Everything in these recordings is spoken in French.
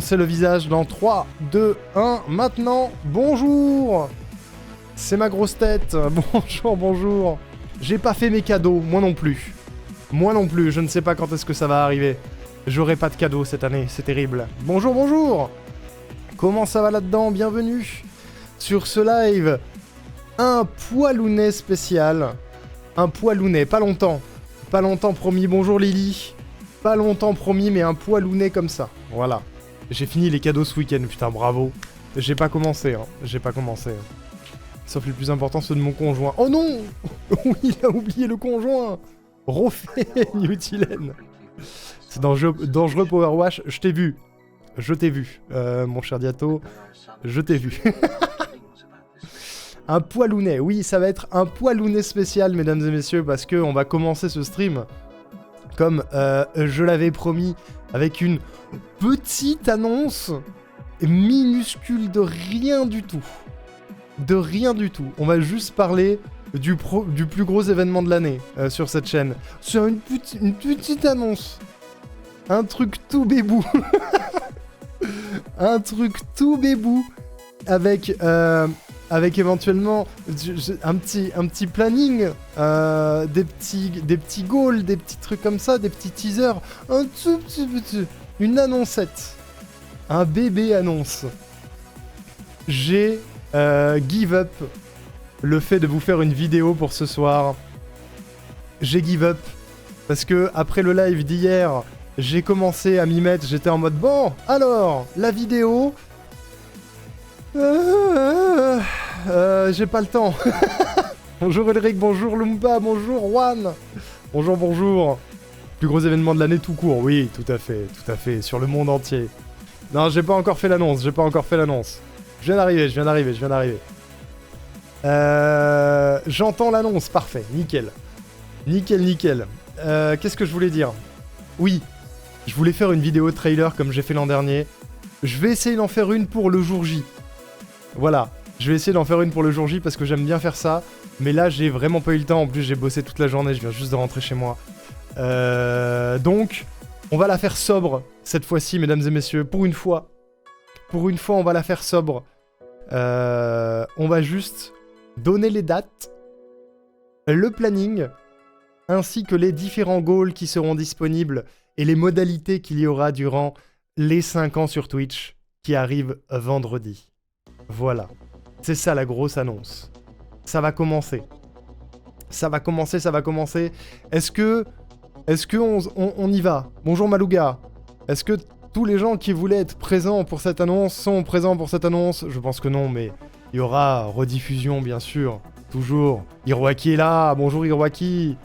C'est le visage dans 3, 2, 1, maintenant, bonjour. C'est ma grosse tête, bonjour, bonjour. J'ai pas fait mes cadeaux, moi non plus. Moi non plus, je ne sais pas quand est-ce que ça va arriver. J'aurai pas de cadeaux cette année, c'est terrible. Bonjour, bonjour. Comment ça va là-dedans? Bienvenue sur ce live. Un poilounet spécial. Un poilounet, pas longtemps. Pas longtemps promis, bonjour Lily. Pas longtemps promis, mais un poilounet comme ça, voilà. J'ai fini les cadeaux ce week-end, putain, bravo. J'ai pas commencé, hein. J'ai pas commencé. Sauf le plus important, ceux de mon conjoint. Oh non. Oui, il a oublié le conjoint. Refait Newtilen. C'est dangereux Powerwash. Je t'ai vu. Je t'ai vu, mon cher Diato. Je t'ai vu. Un poilounet. Oui, ça va être un poilounet spécial, mesdames et messieurs, parce qu'on va commencer ce stream comme je l'avais promis, avec une petite annonce minuscule de rien du tout. De rien du tout. On va juste parler du plus gros événement de l'année sur cette chaîne. Sur une petite annonce. Un truc tout bébou. Un truc tout bébou. Avec éventuellement un petit planning, des petits goals, des petits trucs comme ça, des petits teasers, un tout petit, une annoncette, un bébé annonce. J'ai give up le fait de vous faire une vidéo pour ce soir. J'ai give up parce que après le live d'hier, j'ai commencé à m'y mettre, j'étais en mode bon, alors la vidéo. J'ai pas le temps. Bonjour Ulrich, bonjour Lumba, bonjour Juan. Bonjour, bonjour. Plus gros événement de l'année tout court, oui, tout à fait, sur le monde entier. Non, j'ai pas encore fait l'annonce, Je viens d'arriver. J'entends l'annonce, parfait, nickel. Nickel. Qu'est-ce que je voulais dire? Oui, je voulais faire une vidéo trailer comme j'ai fait l'an dernier. Je vais essayer d'en faire une pour le jour J. Voilà, je vais essayer d'en faire une pour le jour J parce que j'aime bien faire ça. Mais là, j'ai vraiment pas eu le temps. En plus, j'ai bossé toute la journée, je viens juste de rentrer chez moi. Donc, on va la faire sobre cette fois-ci, mesdames et messieurs. Pour une fois, on va la faire sobre. On va juste donner les dates, le planning, ainsi que les différents goals qui seront disponibles et les modalités qu'il y aura durant les 5 ans sur Twitch qui arrivent vendredi. Voilà, c'est ça la grosse annonce. Ça va commencer. Est-ce que on y va? Bonjour Malouga. Est-ce que tous les gens qui voulaient être présents pour cette annonce sont présents pour cette annonce? Je pense que non, mais il y aura rediffusion bien sûr. Toujours. Hiroaki est là. Bonjour Hiroaki.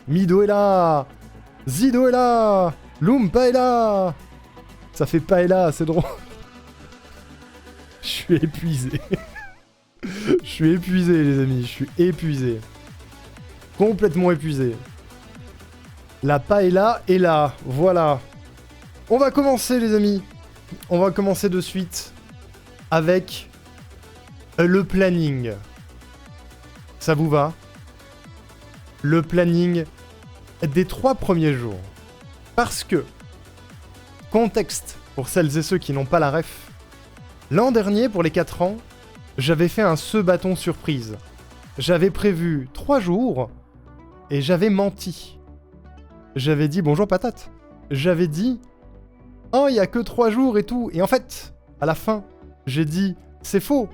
Mido est là. Zido est là. Lumpa est là. Ça fait pas est là, c'est drôle. Je suis épuisé. Je suis épuisé, les amis. Je suis épuisé. Complètement épuisé. La paella est là. Voilà. On va commencer, les amis. On va commencer de suite avec le planning. Ça vous va? Le planning des 3 premiers jours. Parce que, contexte pour celles et ceux qui n'ont pas la ref, l'an dernier, pour les 4 ans, j'avais fait un bâton surprise. J'avais prévu 3 jours et j'avais menti. J'avais dit bonjour patate. J'avais dit oh, il y a que 3 jours et tout. Et en fait, à la fin, j'ai dit c'est faux.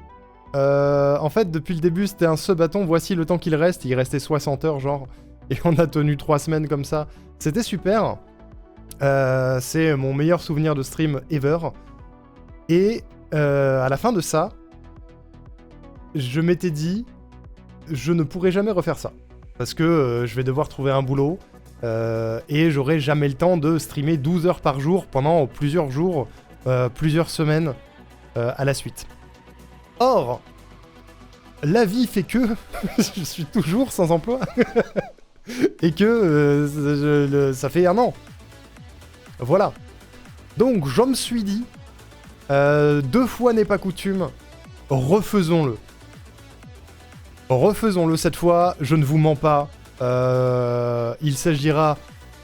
En fait, depuis le début, c'était un bâton. Voici le temps qu'il reste. Il restait 60 heures, genre. Et on a tenu 3 semaines comme ça. C'était super. C'est mon meilleur souvenir de stream ever. Et à la fin de ça, je m'étais dit, je ne pourrai jamais refaire ça. Parce que je vais devoir trouver un boulot. Et j'aurai jamais le temps de streamer 12 heures par jour pendant plusieurs jours, plusieurs semaines à la suite. Or, la vie fait que je suis toujours sans emploi. Et que ça fait 1 an. Voilà. Donc, je me suis dit, 2 fois n'est pas coutume, refaisons-le. Refaisons-le cette fois, je ne vous mens pas. Il s'agira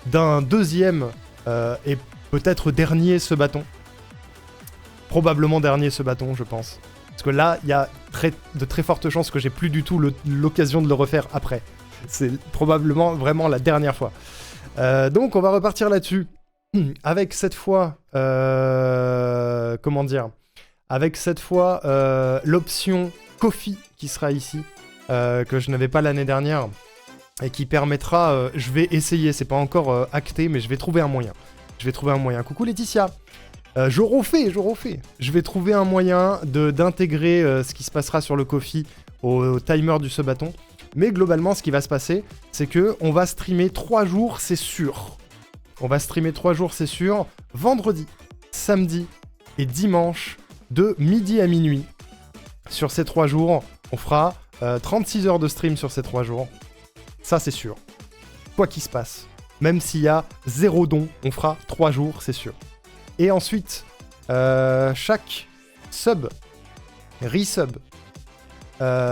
d'un deuxième et peut-être dernier bâton. probablement dernier ce bâton, je pense. Parce que là, il y a de très fortes chances que j'ai plus du tout l'occasion de le refaire après. C'est probablement vraiment la dernière fois. Donc on va repartir là-dessus. Avec cette fois... comment dire ? Avec cette fois l'option Ko-fi qui sera ici, que je n'avais pas l'année dernière. Et qui permettra... je vais essayer, c'est pas encore acté, mais je vais trouver un moyen. Coucou Laetitia. Je refais. Je vais trouver un moyen d'intégrer ce qui se passera sur le Ko-fi au timer du ce-bâton. Mais globalement, ce qui va se passer, c'est que on va streamer 3 jours, c'est sûr. Vendredi, samedi et dimanche, de midi à minuit. Sur ces 3 jours, on fera 36 heures de stream sur ces 3 jours. Ça, c'est sûr. Quoi qu'il se passe. Même s'il y a 0 don, on fera 3 jours, c'est sûr. Et ensuite, chaque sub, resub,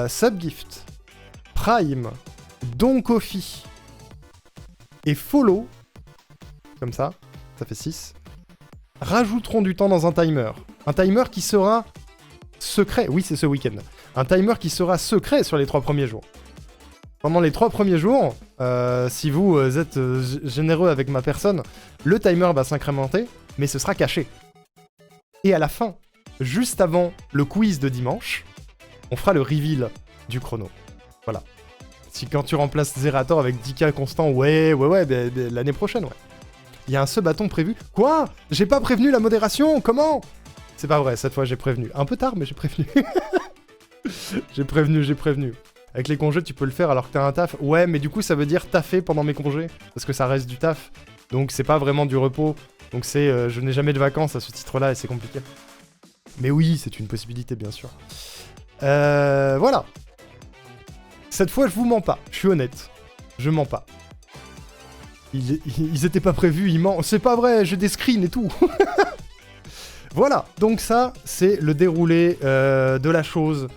subgift, prime, don Ko-fi et follow, comme ça fait 6, rajouteront du temps dans un timer. Un timer qui sera secret, oui c'est ce week-end. Un timer qui sera secret sur les 3 premiers jours. Pendant les 3 premiers jours, si vous êtes généreux avec ma personne, le timer va s'incrémenter, mais ce sera caché. Et à la fin, juste avant le quiz de dimanche, on fera le reveal du chrono. Voilà. Si quand tu remplaces Zerator avec 10K constant, ouais, l'année prochaine, ouais. Il y a un ce-bâton prévu. Quoi ? J'ai pas prévenu la modération ? Comment ? C'est pas vrai, cette fois j'ai prévenu. Un peu tard, mais j'ai prévenu. J'ai prévenu. Avec les congés, tu peux le faire alors que t'as un taf. Ouais, mais du coup, ça veut dire taffer pendant mes congés. Parce que ça reste du taf. Donc, c'est pas vraiment du repos. Donc, c'est je n'ai jamais de vacances à ce titre-là et c'est compliqué. Mais oui, c'est une possibilité, bien sûr. Voilà. Cette fois, je vous mens pas. Je suis honnête. Je mens pas. Ils étaient pas prévus, ils mentent. C'est pas vrai, j'ai des screens et tout. Voilà. Donc, ça, c'est le déroulé de la chose.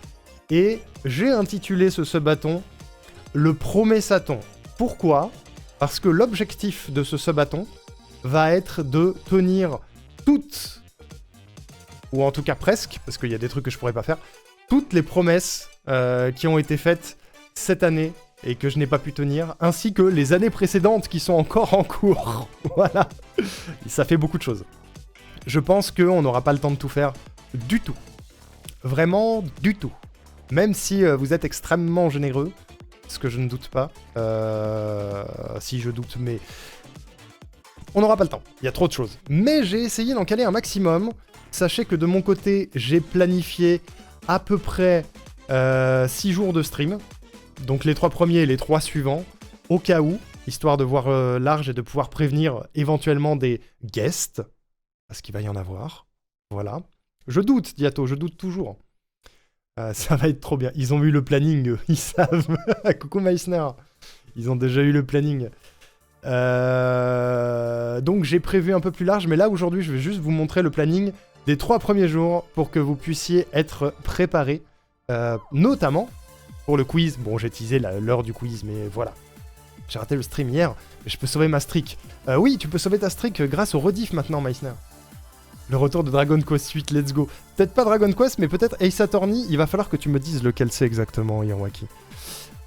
Et j'ai intitulé ce bâton le Promessaton. Pourquoi ? Parce que l'objectif de ce bâton va être de tenir toutes, ou en tout cas presque, parce qu'il y a des trucs que je pourrais pas faire, toutes les promesses qui ont été faites cette année et que je n'ai pas pu tenir, ainsi que les années précédentes qui sont encore en cours. Voilà. Ça fait beaucoup de choses. Je pense qu'on n'aura pas le temps de tout faire du tout. Vraiment du tout. Même si vous êtes extrêmement généreux, ce que je ne doute pas. Si je doute, mais... On n'aura pas le temps, il y a trop de choses. Mais j'ai essayé d'en caler un maximum. Sachez que de mon côté, j'ai planifié à peu près 6 jours de stream. Donc les 3 premiers et les 3 suivants, au cas où, histoire de voir large et de pouvoir prévenir éventuellement des guests. Parce qu'il va y en avoir. Voilà. Je doute, Diato, je doute toujours. Ça va être trop bien. Ils ont eu le planning, ils savent. Coucou Meissner. Ils ont déjà eu le planning. Donc j'ai prévu un peu plus large, mais là aujourd'hui je vais juste vous montrer le planning des 3 premiers jours pour que vous puissiez être préparés, notamment pour le quiz. Bon, j'ai teasé l'heure du quiz, mais voilà. J'ai raté le stream hier, mais je peux sauver ma streak. Oui, tu peux sauver ta streak grâce au rediff maintenant, Meissner. Le retour de Dragon Quest 8, let's go. Peut-être pas Dragon Quest, mais peut-être Ace Attorney. Il va falloir que tu me dises lequel c'est exactement, Yanwaki.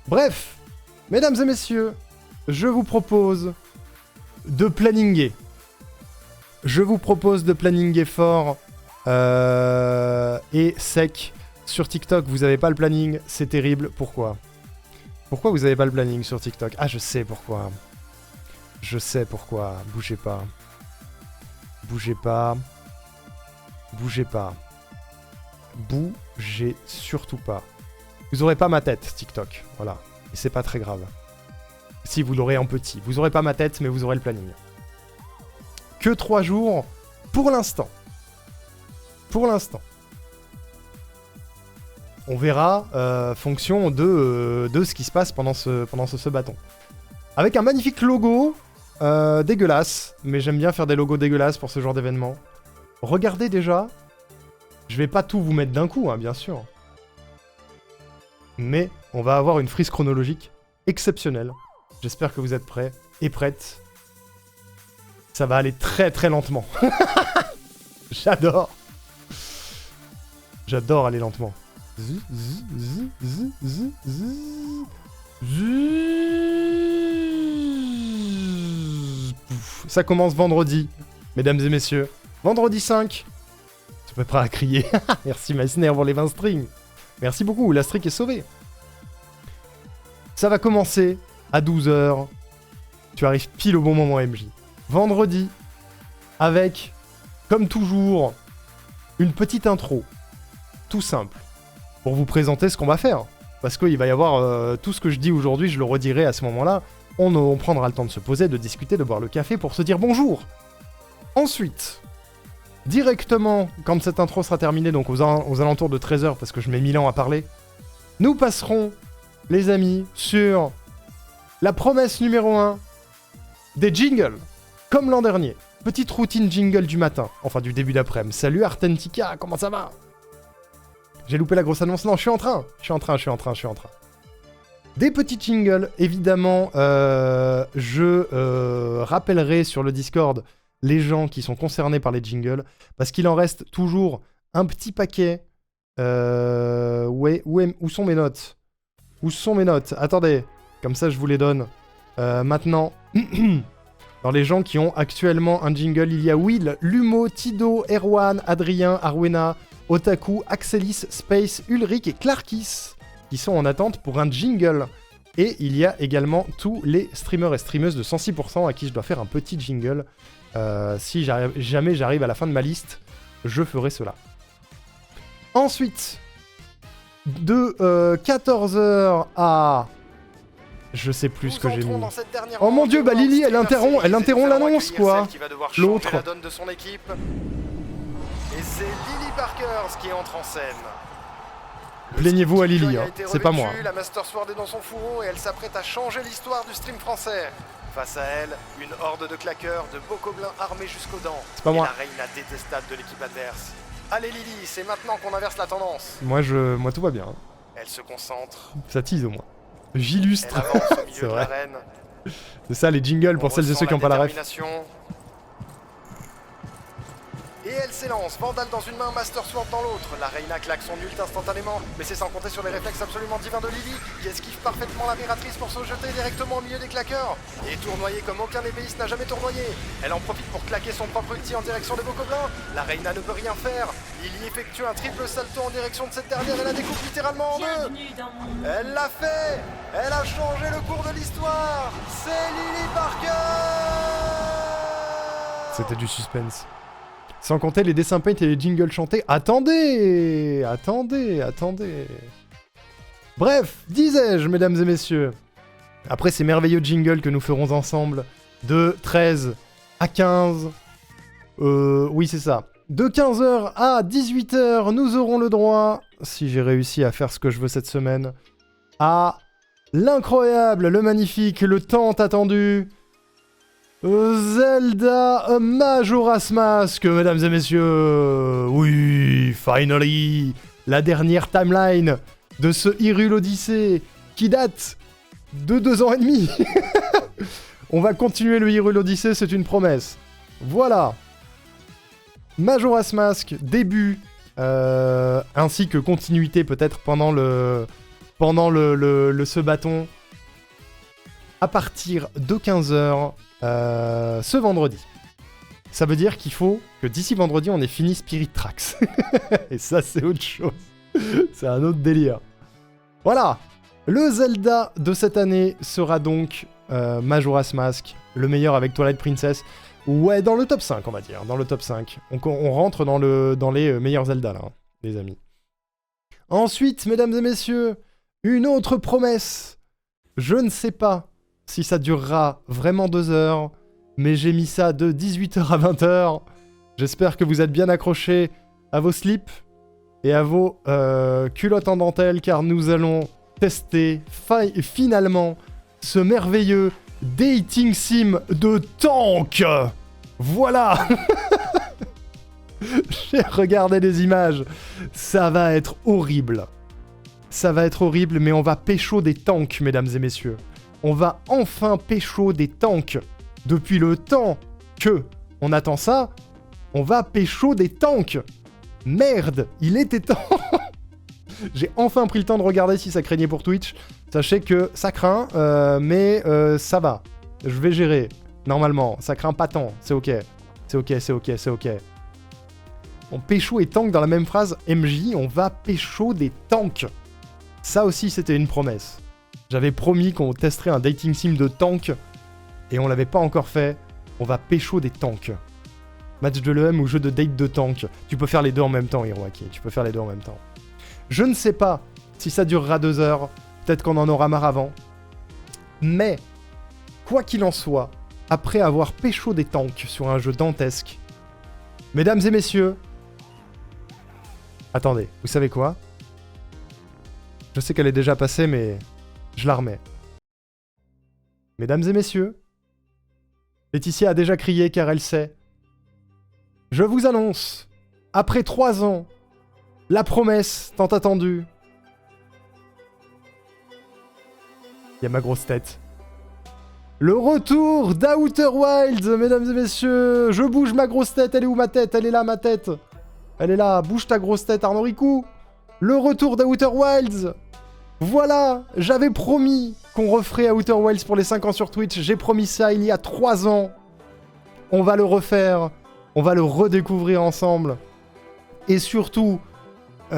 Bref, mesdames et messieurs, je vous propose de planninger. Je vous propose de planninger fort et sec. Sur TikTok, vous avez pas le planning, c'est terrible. Pourquoi ? Pourquoi vous avez pas le planning sur TikTok ? Ah, je sais pourquoi. Je sais pourquoi. Bougez pas. Bougez pas. Bougez pas. Bougez surtout pas. Vous aurez pas ma tête, TikTok. Voilà. Et c'est pas très grave. Si, vous l'aurez en petit. Vous aurez pas ma tête, mais vous aurez le planning. Que 3 jours pour l'instant. Pour l'instant. On verra fonction de ce qui se passe pendant ce bâton. Avec un magnifique logo dégueulasse. Mais j'aime bien faire des logos dégueulasses pour ce genre d'événement. Regardez déjà. Je vais pas tout vous mettre d'un coup, hein, bien sûr. Mais on va avoir une frise chronologique exceptionnelle. J'espère que vous êtes prêts et prêtes. Ça va aller très très lentement. J'adore. J'adore aller lentement. Ça commence vendredi, mesdames et messieurs. Vendredi 5. Je suis prêt à crier. Merci Meissner pour les 20 strings. Merci beaucoup, la streak est sauvée. Ça va commencer à 12h. Tu arrives pile au bon moment, MJ. Vendredi, avec, comme toujours, une petite intro. Tout simple. Pour vous présenter ce qu'on va faire. Parce qu'il va y avoir tout ce que je dis aujourd'hui, je le redirai à ce moment-là. On prendra le temps de se poser, de discuter, de boire le café pour se dire bonjour. Ensuite, directement, quand cette intro sera terminée, donc aux alentours de 13h, parce que je mets 1000 ans à parler, nous passerons, les amis, sur la promesse numéro 1 des jingles, comme l'an dernier. Petite routine jingle du matin, enfin du début d'après-midi. Salut Artentica, comment ça va? J'ai loupé la grosse annonce, non, je suis en train. Des petits jingles, évidemment, je rappellerai sur le Discord les gens qui sont concernés par les jingles, parce qu'il en reste toujours un petit paquet. Où sont mes notes? Où sont mes notes? Attendez, comme ça je vous les donne. Maintenant, dans les gens qui ont actuellement un jingle, il y a Will, Lumo, Tido, Erwan, Adrien, Arwena, Otaku, Axelis, Space, Ulrich et Clarkis qui sont en attente pour un jingle. Et il y a également tous les streamers et streameuses de 106% à qui je dois faire un petit jingle. Si jamais j'arrive à la fin de ma liste, je ferai cela. Ensuite, de 14h à... Je sais plus ce que j'ai mis. Oh mon dieu, bah Lily, elle interrompt l'annonce, quoi. L'autre. Et c'est Lily Parkers qui entre en scène. Plaignez-vous à Lily, hein. C'est pas moi. La Master Sword est dans son fourreau et elle s'apprête à changer l'histoire du stream français. Face à elle, une horde de claqueurs, de beaux gobelins armés jusqu'aux dents. C'est pas moi. Et la reine détestable de l'équipe adverse. Allez Lily, c'est maintenant qu'on inverse la tendance. Moi tout va bien. Elle se concentre. Ça tease au moins. J'illustre. Elle avance au milieu de la reine. C'est ça les jingles pour celles et ceux qui n'ont pas la ref. Et elle s'élance, Vandal dans une main, Master Sword dans l'autre. La Reina claque son ult instantanément, mais c'est sans compter sur les réflexes absolument divins de Lily, qui esquive parfaitement la miratrice pour se jeter directement au milieu des claqueurs. Et tournoyée comme aucun ébéiste n'a jamais tournoyé. Elle en profite pour claquer son propre ulti en direction des Bokoblins. La Reina ne peut rien faire. Lily effectue un triple salto en direction de cette dernière et la découpe littéralement en deux. Elle l'a fait. Elle a changé le cours de l'histoire. C'est Lily Parker. C'était du suspense. Sans compter les dessins paint et les jingles chantés. Attendez. Bref, disais-je, mesdames et messieurs. Après ces merveilleux jingles que nous ferons ensemble, de 13 à 15... oui, c'est ça. De 15h à 18h, nous aurons le droit, si j'ai réussi à faire ce que je veux cette semaine, à l'incroyable, le magnifique, le tant attendu... Zelda Majora's Mask, mesdames et messieurs. Oui, finally, la dernière timeline de ce Hyrule Odyssey qui date de 2 ans et demi. On va continuer le Hyrule Odyssey, c'est une promesse. Voilà. Majora's Mask, début, ainsi que continuité peut-être pendant ce bâton, à partir de 15h. Ce vendredi. Ça veut dire qu'il faut que d'ici vendredi, on ait fini Spirit Tracks. Et ça, c'est autre chose. C'est un autre délire. Voilà. Le Zelda de cette année sera donc Majora's Mask, le meilleur avec Twilight Princess. Ouais, dans le top 5, on va dire. Dans le top 5. On rentre dans les meilleurs Zelda, là, hein, les amis. Ensuite, mesdames et messieurs, une autre promesse. Je ne sais pas si ça durera vraiment 2 heures, mais j'ai mis ça de 18h à 20h. J'espère que vous êtes bien accrochés à vos slips et à vos culottes en dentelle, car nous allons tester finalement ce merveilleux dating sim de tank. Voilà. J'ai regardé les images. Ça va être horrible. Ça va être horrible, mais on va pécho des tanks, mesdames et messieurs. On va enfin pécho des tanks. Depuis le temps que on attend ça, on va pécho des tanks. Merde, il était temps. J'ai enfin pris le temps de regarder si ça craignait pour Twitch. Sachez que ça craint, mais ça va. Je vais gérer, normalement. Ça craint pas tant, c'est ok. C'est ok, c'est ok, c'est ok. On pécho et tank dans la même phrase. MJ, on va pécho des tanks. Ça aussi, c'était une promesse. J'avais promis qu'on testerait un dating sim de tank, et on l'avait pas encore fait. On va pécho des tanks. Match de l'EM ou jeu de date de tank. Tu peux faire les deux en même temps, Hiroaki. Tu peux faire les deux en même temps. Je ne sais pas si ça durera 2 heures. Peut-être qu'on en aura marre avant. Mais, quoi qu'il en soit, après avoir pécho des tanks sur un jeu dantesque, mesdames et messieurs... Attendez, vous savez quoi? Je sais qu'elle est déjà passée, mais je la remets. Mesdames et messieurs, Laetitia a déjà crié car elle sait. Je vous annonce, après 3 ans, la promesse tant attendue. Il y a ma grosse tête. Le retour d'Outer Wilds, mesdames et messieurs. Je bouge ma grosse tête. Elle est où ma tête? Elle est là, ma tête. Elle est là. Bouge ta grosse tête, Arnaud Ricou. Le retour d'Outer Wilds. Voilà. J'avais promis qu'on referait Outer Wilds pour les 5 ans sur Twitch. J'ai promis ça il y a 3 ans. On va le refaire. On va le redécouvrir ensemble. Et surtout,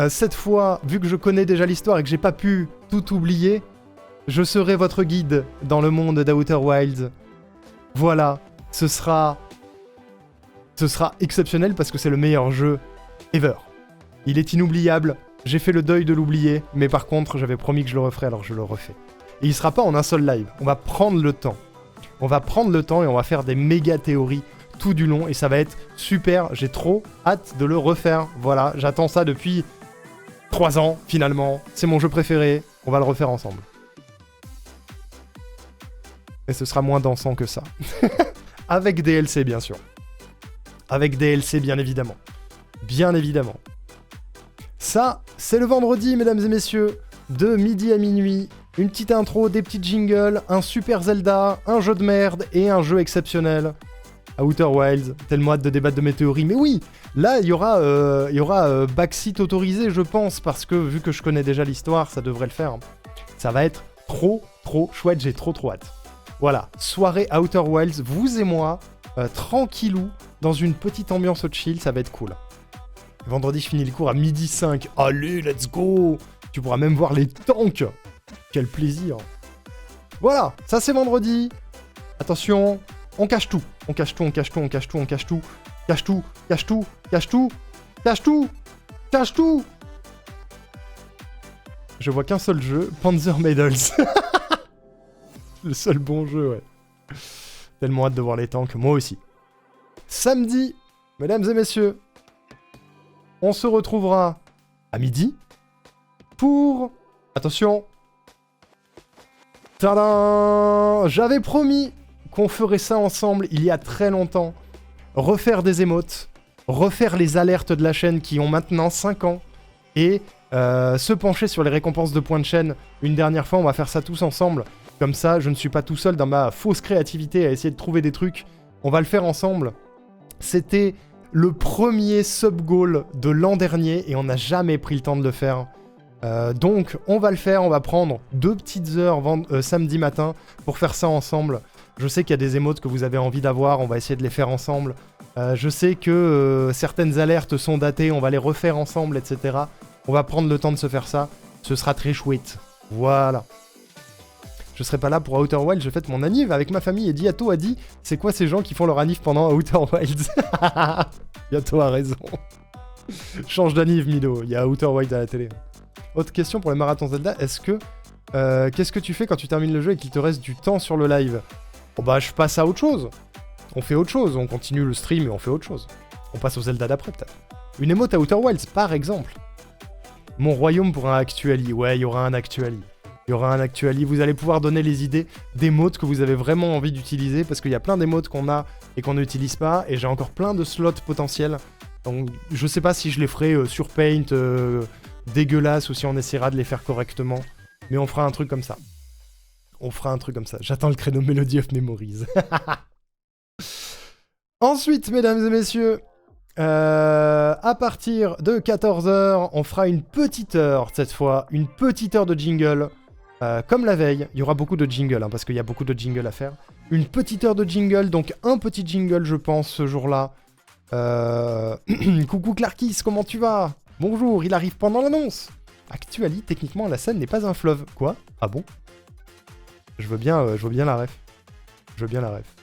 cette fois, vu que je connais déjà l'histoire et que j'ai pas pu tout oublier, je serai votre guide dans le monde d'Outer Wilds. Voilà, ce sera exceptionnel parce que c'est le meilleur jeu ever. Il est inoubliable, j'ai fait le deuil de l'oublier, mais par contre, j'avais promis que je le referais, alors je le refais. Et il sera pas en un seul live, on va prendre le temps. On va prendre le temps et on va faire des méga théories tout du long, et ça va être super, j'ai trop hâte de le refaire. Voilà, j'attends ça depuis 3 ans, finalement. C'est mon jeu préféré, on va le refaire ensemble. Et ce sera moins dansant que ça. Avec DLC, bien sûr. Avec DLC, bien évidemment. Bien évidemment. Ça, c'est le vendredi, mesdames et messieurs, de midi à minuit. Une petite intro, des petits jingles, un super Zelda, un jeu de merde et un jeu exceptionnel. Outer Wilds, tellement hâte de débattre de mes théories. Mais oui, là, il y aura backseat autorisé, je pense, parce que vu que je connais déjà l'histoire, ça devrait le faire. Ça va être trop chouette, j'ai trop hâte. Voilà, soirée Outer Wilds, vous et moi, tranquillou, dans une petite ambiance chill, ça va être cool. Vendredi, je finis le cours à 12h05. Allez, let's go! Tu pourras même voir les tanks! Quel plaisir! Voilà, ça c'est vendredi. Attention, on cache tout. On cache tout, on cache tout, on cache tout, on cache tout. Cache tout, cache tout, cache tout, cache tout, cache tout! Je vois qu'un seul jeu, Panzer Medals. Le seul bon jeu, ouais. Tellement hâte de voir les tanks, moi aussi. Samedi, mesdames et messieurs, on se retrouvera à midi pour... Attention. Tadam! J'avais promis qu'on ferait ça ensemble il y a très longtemps. Refaire des émotes, refaire les alertes de la chaîne qui ont maintenant 5 ans, et se pencher sur les récompenses de points de chaîne une dernière fois. On va faire ça tous ensemble. Comme ça, je ne suis pas tout seul dans ma fausse créativité à essayer de trouver des trucs. On va le faire ensemble. C'était le premier sub-goal de l'an dernier et on n'a jamais pris le temps de le faire. Donc, on va le faire. On va prendre 2 petites heures samedi matin pour faire ça ensemble. Je sais qu'il y a des émotes que vous avez envie d'avoir. On va essayer de les faire ensemble. Je sais que certaines alertes sont datées. On va les refaire ensemble, etc. On va prendre le temps de se faire ça. Ce sera très chouette. Voilà. Je serai pas là pour Outer Wilds, je fête mon anniv avec ma famille et Diato a dit c'est quoi ces gens qui font leur anniv pendant Outer Wilds? Diato a raison. Change d'anniv, Mido, il y a Outer Wilds à la télé. Autre question pour les marathons Zelda, est-ce que... qu'est-ce que tu fais quand tu termines le jeu et qu'il te reste du temps sur le live? Bon bah je passe à autre chose. On fait autre chose, on continue le stream et on fait autre chose. On passe au Zelda d'après peut-être. Une émote à Outer Wilds par exemple. Mon royaume pour un actuali, ouais il y aura un actuali. Il y aura un actuali, vous allez pouvoir donner les idées d'émotes que vous avez vraiment envie d'utiliser, parce qu'il y a plein d'émotes qu'on a et qu'on n'utilise pas, et j'ai encore plein de slots potentiels. Donc je sais pas si je les ferai sur Paint, dégueulasse, ou si on essaiera de les faire correctement, mais on fera un truc comme ça. On fera un truc comme ça. J'attends le créneau Melody of Memories. Ensuite, mesdames et messieurs, À partir de 14h, on fera une petite heure cette fois, une petite heure de jingle. Comme la veille, il y aura beaucoup de jingle, hein, parce qu'il y a beaucoup de jingle à faire. Une petite heure de jingle, donc un petit jingle je pense ce jour-là. Coucou Clarkis, comment tu vas? Bonjour, il arrive pendant l'annonce. Actually, techniquement la Seine n'est pas un fleuve. Quoi? Ah bon? Je veux bien la ref. Je veux bien la ref.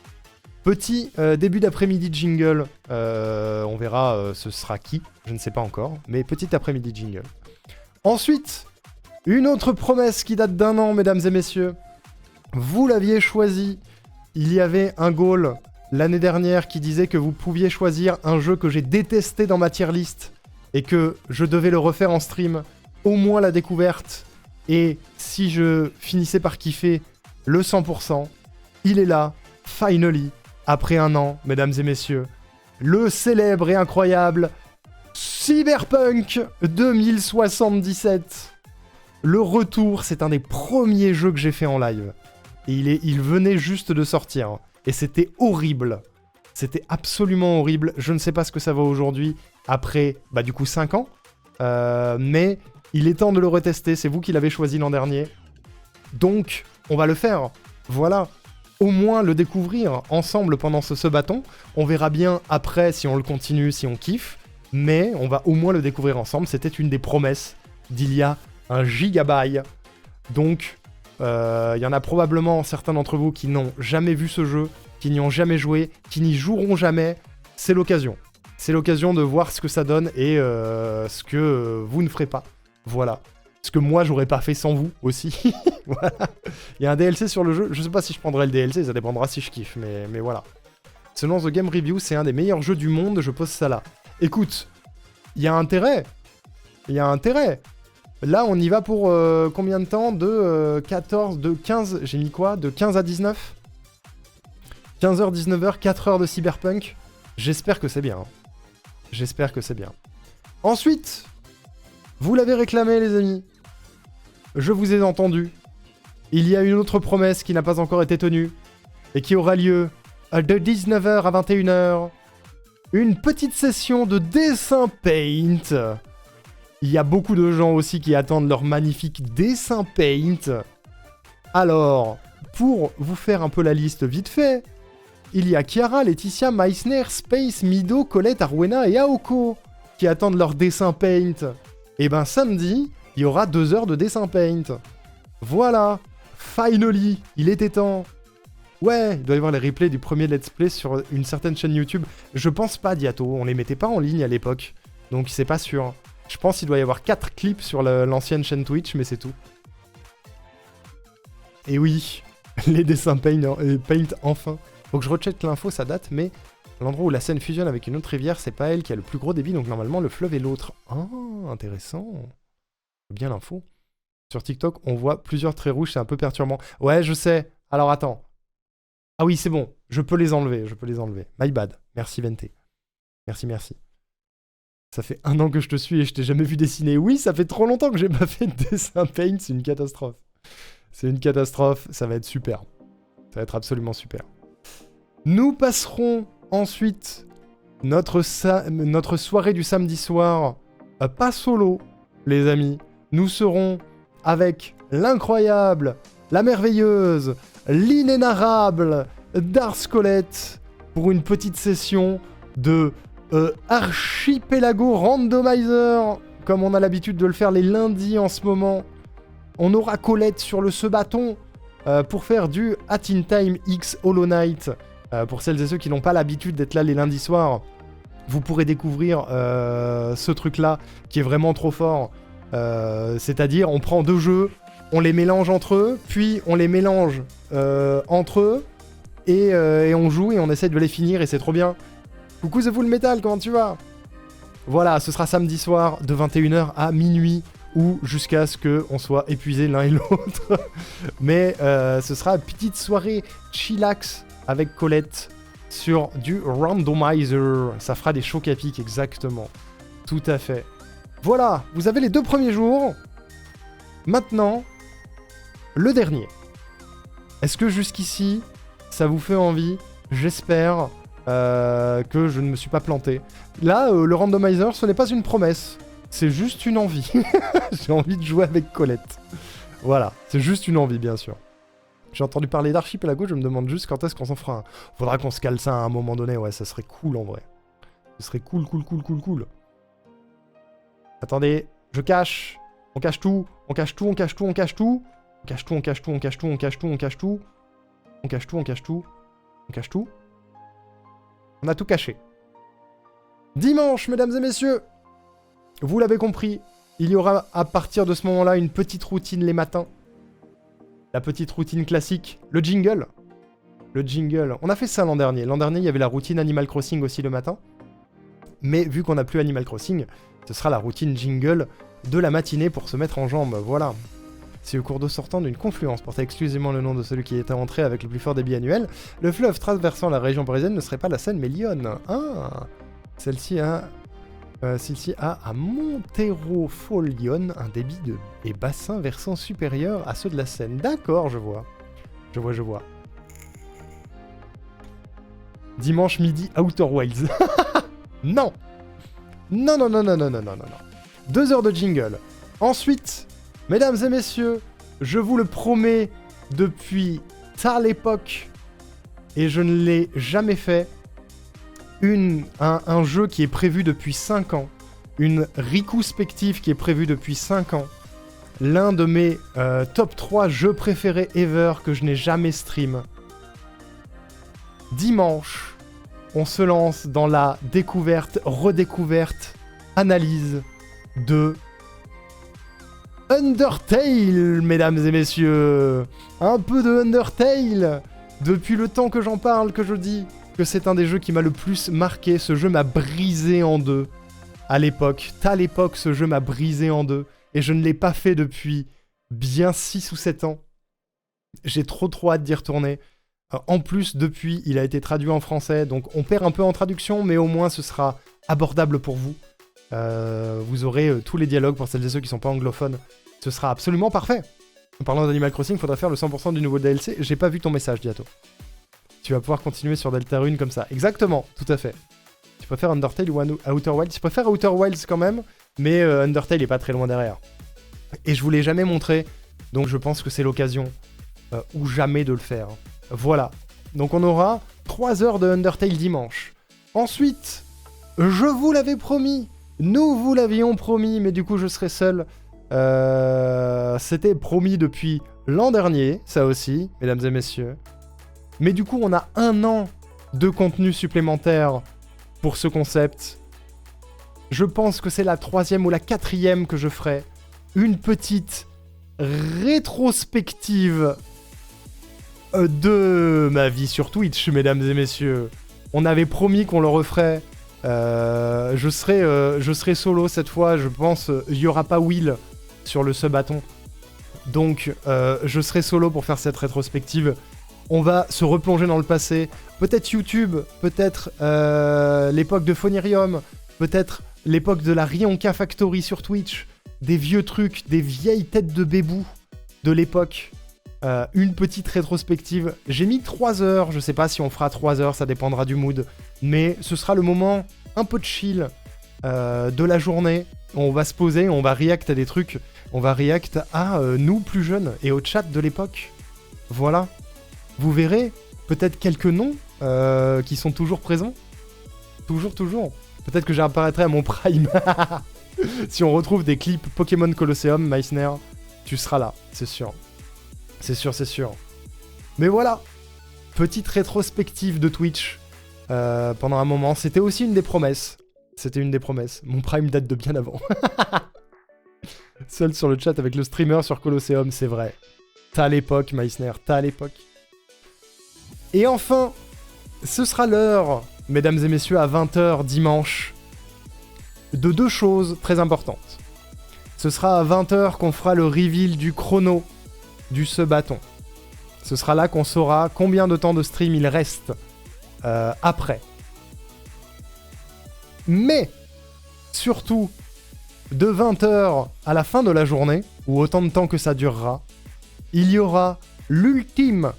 Petit début d'après-midi jingle, on verra ce sera qui, je ne sais pas encore, mais petit après-midi jingle. Ensuite, une autre promesse qui date d'1 an, mesdames et messieurs. Vous l'aviez choisi, il y avait un goal l'année dernière qui disait que vous pouviez choisir un jeu que j'ai détesté dans ma tier list et que je devais le refaire en stream, au moins la découverte, et si je finissais par kiffer, le 100%, il est là, finally. Après 1 an, mesdames et messieurs, le célèbre et incroyable Cyberpunk 2077. Le retour, c'est un des premiers jeux que j'ai fait en live. Et il venait juste de sortir. Et c'était horrible. C'était absolument horrible. Je ne sais pas ce que ça vaut aujourd'hui, après, du coup, 5 ans. Mais il est temps de le retester. C'est vous qui l'avez choisi l'an dernier. Donc, on va le faire. Voilà. Au moins le découvrir ensemble pendant ce bâton. On verra bien après si on le continue, si on kiffe. Mais on va au moins le découvrir ensemble. C'était une des promesses d'il y a un gigabyte. Donc, il y en a probablement certains d'entre vous qui n'ont jamais vu ce jeu, qui n'y ont jamais joué, qui n'y joueront jamais. C'est l'occasion. C'est l'occasion de voir ce que ça donne et ce que vous ne ferez pas. Voilà. Ce que moi, j'aurais pas fait sans vous aussi. Voilà. Il y a un DLC sur le jeu. Je sais pas si je prendrai le DLC, ça dépendra si je kiffe, mais voilà. Selon The Game Review, c'est un des meilleurs jeux du monde, je pose ça là. Écoute, il y a intérêt. Il y a intérêt. Là, on y va pour combien de temps? De 15, j'ai mis quoi? De 15 à 19 15h, 19h, 4 heures de Cyberpunk. J'espère que c'est bien. Hein. J'espère que c'est bien. Ensuite, vous l'avez réclamé, les amis. Je vous ai entendu. Il y a une autre promesse qui n'a pas encore été tenue et qui aura lieu de 19h à 21h. Une petite session de dessin Paint. Il y a beaucoup de gens aussi qui attendent leur magnifique dessin Paint. Alors, pour vous faire un peu la liste vite fait, il y a Chiara, Laetitia, Meissner, Space, Mido, Colette, Arwena et Aoko qui attendent leur dessin Paint. Et ben samedi, il y aura 2 heures de dessin Paint. Voilà, finally, il était temps. Ouais, il doit y avoir les replays du premier let's play sur une certaine chaîne YouTube. Je pense pas, Diato, on les mettait pas en ligne à l'époque, donc c'est pas sûr. Je pense qu'il doit y avoir 4 clips sur l'ancienne chaîne Twitch, mais c'est tout. Et oui, les dessins Paint enfin. Faut que je recheck l'info, ça date, mais l'endroit où la Seine fusionne avec une autre rivière, c'est pas elle qui a le plus gros débit, donc normalement le fleuve est l'autre. Ah, intéressant. Bien l'info. Sur TikTok, on voit plusieurs traits rouges, c'est un peu perturbant. Ouais, je sais. Alors attends. Ah oui, c'est bon. Je peux les enlever. My bad. Merci Vente. Merci. Ça fait 1 an que je te suis et je t'ai jamais vu dessiner. Oui, ça fait trop longtemps que j'ai pas fait de dessin Paint. C'est une catastrophe. C'est une catastrophe. Ça va être super. Ça va être absolument super. Nous passerons ensuite notre soirée du samedi soir. Pas solo, les amis. Nous serons avec l'incroyable, la merveilleuse, l'inénarrable Darth Colette pour une petite session de Archipelago Randomizer, comme on a l'habitude de le faire les lundis en ce moment. On aura Colette sur le bâton pour faire du Hat in Time X Hollow Knight. Pour celles et ceux qui n'ont pas l'habitude d'être là les lundis soirs, vous pourrez découvrir ce truc-là qui est vraiment trop fort. C'est-à-dire, on prend 2 jeux, on les mélange entre eux, puis on les mélange entre eux, et on joue et on essaie de les finir, et c'est trop bien. Coucou The Full Metal, comment tu vas? Voilà, ce sera samedi soir de 21h à minuit, ou jusqu'à ce qu'on soit épuisés l'un et l'autre. Mais ce sera une petite soirée chillax avec Colette sur du randomizer. Ça fera des chocs à pic, exactement. Tout à fait. Voilà, vous avez les 2 premiers jours. Maintenant, le dernier. Est-ce que jusqu'ici, ça vous fait envie? J'espère. que je ne me suis pas planté. Là, le randomizer, ce n'est pas une promesse, c'est juste une envie. J'ai envie de jouer avec Colette. Voilà, c'est juste une envie, bien sûr. J'ai entendu parler d'Archipelago, je me demande juste quand est-ce qu'on s'en fera un. Faudra qu'on se cale ça à un moment donné, ouais, ça serait cool en vrai. Ce serait cool. Attendez, je cache. On cache tout. On cache tout. On cache tout. On cache tout. On cache tout. On cache tout. On cache tout. On cache tout. On cache tout. On cache tout. On cache tout. On cache tout. On a tout caché. Dimanche, mesdames et messieurs. Vous l'avez compris, il y aura à partir de ce moment-là une petite routine les matins. La petite routine classique. Le jingle. Le jingle. On a fait ça l'an dernier. L'an dernier, il y avait la routine Animal Crossing aussi le matin. Mais vu qu'on n'a plus Animal Crossing, ce sera la routine jingle de la matinée pour se mettre en jambe. Voilà. Si le cours d'eau sortant d'une confluence portait exclusivement le nom de celui qui était entré avec le plus fort débit annuel, le fleuve traversant la région parisienne ne serait pas la Seine mais l'Yonne. Ah, celle-ci a à Montero-Faux-Lyon un débit et bassin versant supérieur à ceux de la Seine. D'accord, je vois. Je vois. Dimanche midi, Outer Wilds. Non. 2 heures de jingle. Ensuite, mesdames et messieurs, je vous le promets depuis tard l'époque, et je ne l'ai jamais fait, un jeu qui est prévu depuis 5 ans, une rétrospective qui est prévue depuis 5 ans, l'un de mes top 3 jeux préférés ever que je n'ai jamais stream. Dimanche, on se lance dans la découverte, redécouverte, analyse de Undertale, mesdames et messieurs. Un peu de Undertale. Depuis le temps que j'en parle, que je dis que c'est un des jeux qui m'a le plus marqué. Ce jeu m'a brisé en deux à l'époque. À l'époque, ce jeu m'a brisé en deux. Et je ne l'ai pas fait depuis bien 6 ou 7 ans. J'ai trop hâte d'y retourner. En plus, depuis, il a été traduit en français. Donc on perd un peu en traduction, mais au moins ce sera abordable pour vous. Vous aurez tous les dialogues pour celles et ceux qui ne sont pas anglophones. Ce sera absolument parfait. En parlant d'Animal Crossing, il faudra faire le 100% du nouveau DLC. J'ai pas vu ton message, Diato. Tu vas pouvoir continuer sur Deltarune comme ça. Exactement, tout à fait. Tu préfères Undertale ou Outer Wilds? Je préfère Outer Wilds quand même, mais Undertale est pas très loin derrière. Et je vous l'ai jamais montré, donc je pense que c'est l'occasion ou jamais de le faire. Voilà. Donc on aura 3 heures de Undertale dimanche. Ensuite, je vous l'avais promis. Nous vous l'avions promis, mais du coup je serai seul. C'était promis depuis l'an dernier, ça aussi, mesdames et messieurs. Mais du coup, on a 1 an de contenu supplémentaire pour ce concept. Je pense que c'est la 3e ou la 4e que je ferai. Une petite rétrospective de ma vie sur Twitch, mesdames et messieurs. On avait promis qu'on le referait. Je serai solo cette fois, je pense. Il n'y aura pas Will sur le sub-bâton. Donc, je serai solo pour faire cette rétrospective. On va se replonger dans le passé. Peut-être YouTube, peut-être l'époque de Phonirium, peut-être l'époque de la Rionka Factory sur Twitch. Des vieux trucs, des vieilles têtes de bébou de l'époque. Une petite rétrospective. J'ai mis 3 heures, je sais pas si on fera 3 heures, ça dépendra du mood. Mais ce sera le moment un peu de chill de la journée. On va se poser, on va react à des trucs. On va react à nous plus jeunes et au chat de l'époque. Voilà. Vous verrez peut-être quelques noms qui sont toujours présents. Toujours. Peut-être que j'apparaîtrai à mon prime. Si on retrouve des clips Pokémon Colosseum, Meissner, tu seras là, c'est sûr. C'est sûr. Mais voilà, petite rétrospective de Twitch pendant un moment. C'était aussi une des promesses. Mon prime date de bien avant. Seul sur le chat avec le streamer sur Colosseum, c'est vrai. T'as l'époque, Meissner, t'as l'époque. Et enfin, ce sera l'heure, mesdames et messieurs, à 20h dimanche, de 2 choses très importantes. Ce sera à 20h qu'on fera le reveal du chrono du sub-bâton. Ce sera là qu'on saura combien de temps de stream il reste après. Mais, surtout, de 20h à la fin de la journée, ou autant de temps que ça durera, il y aura l'ultime,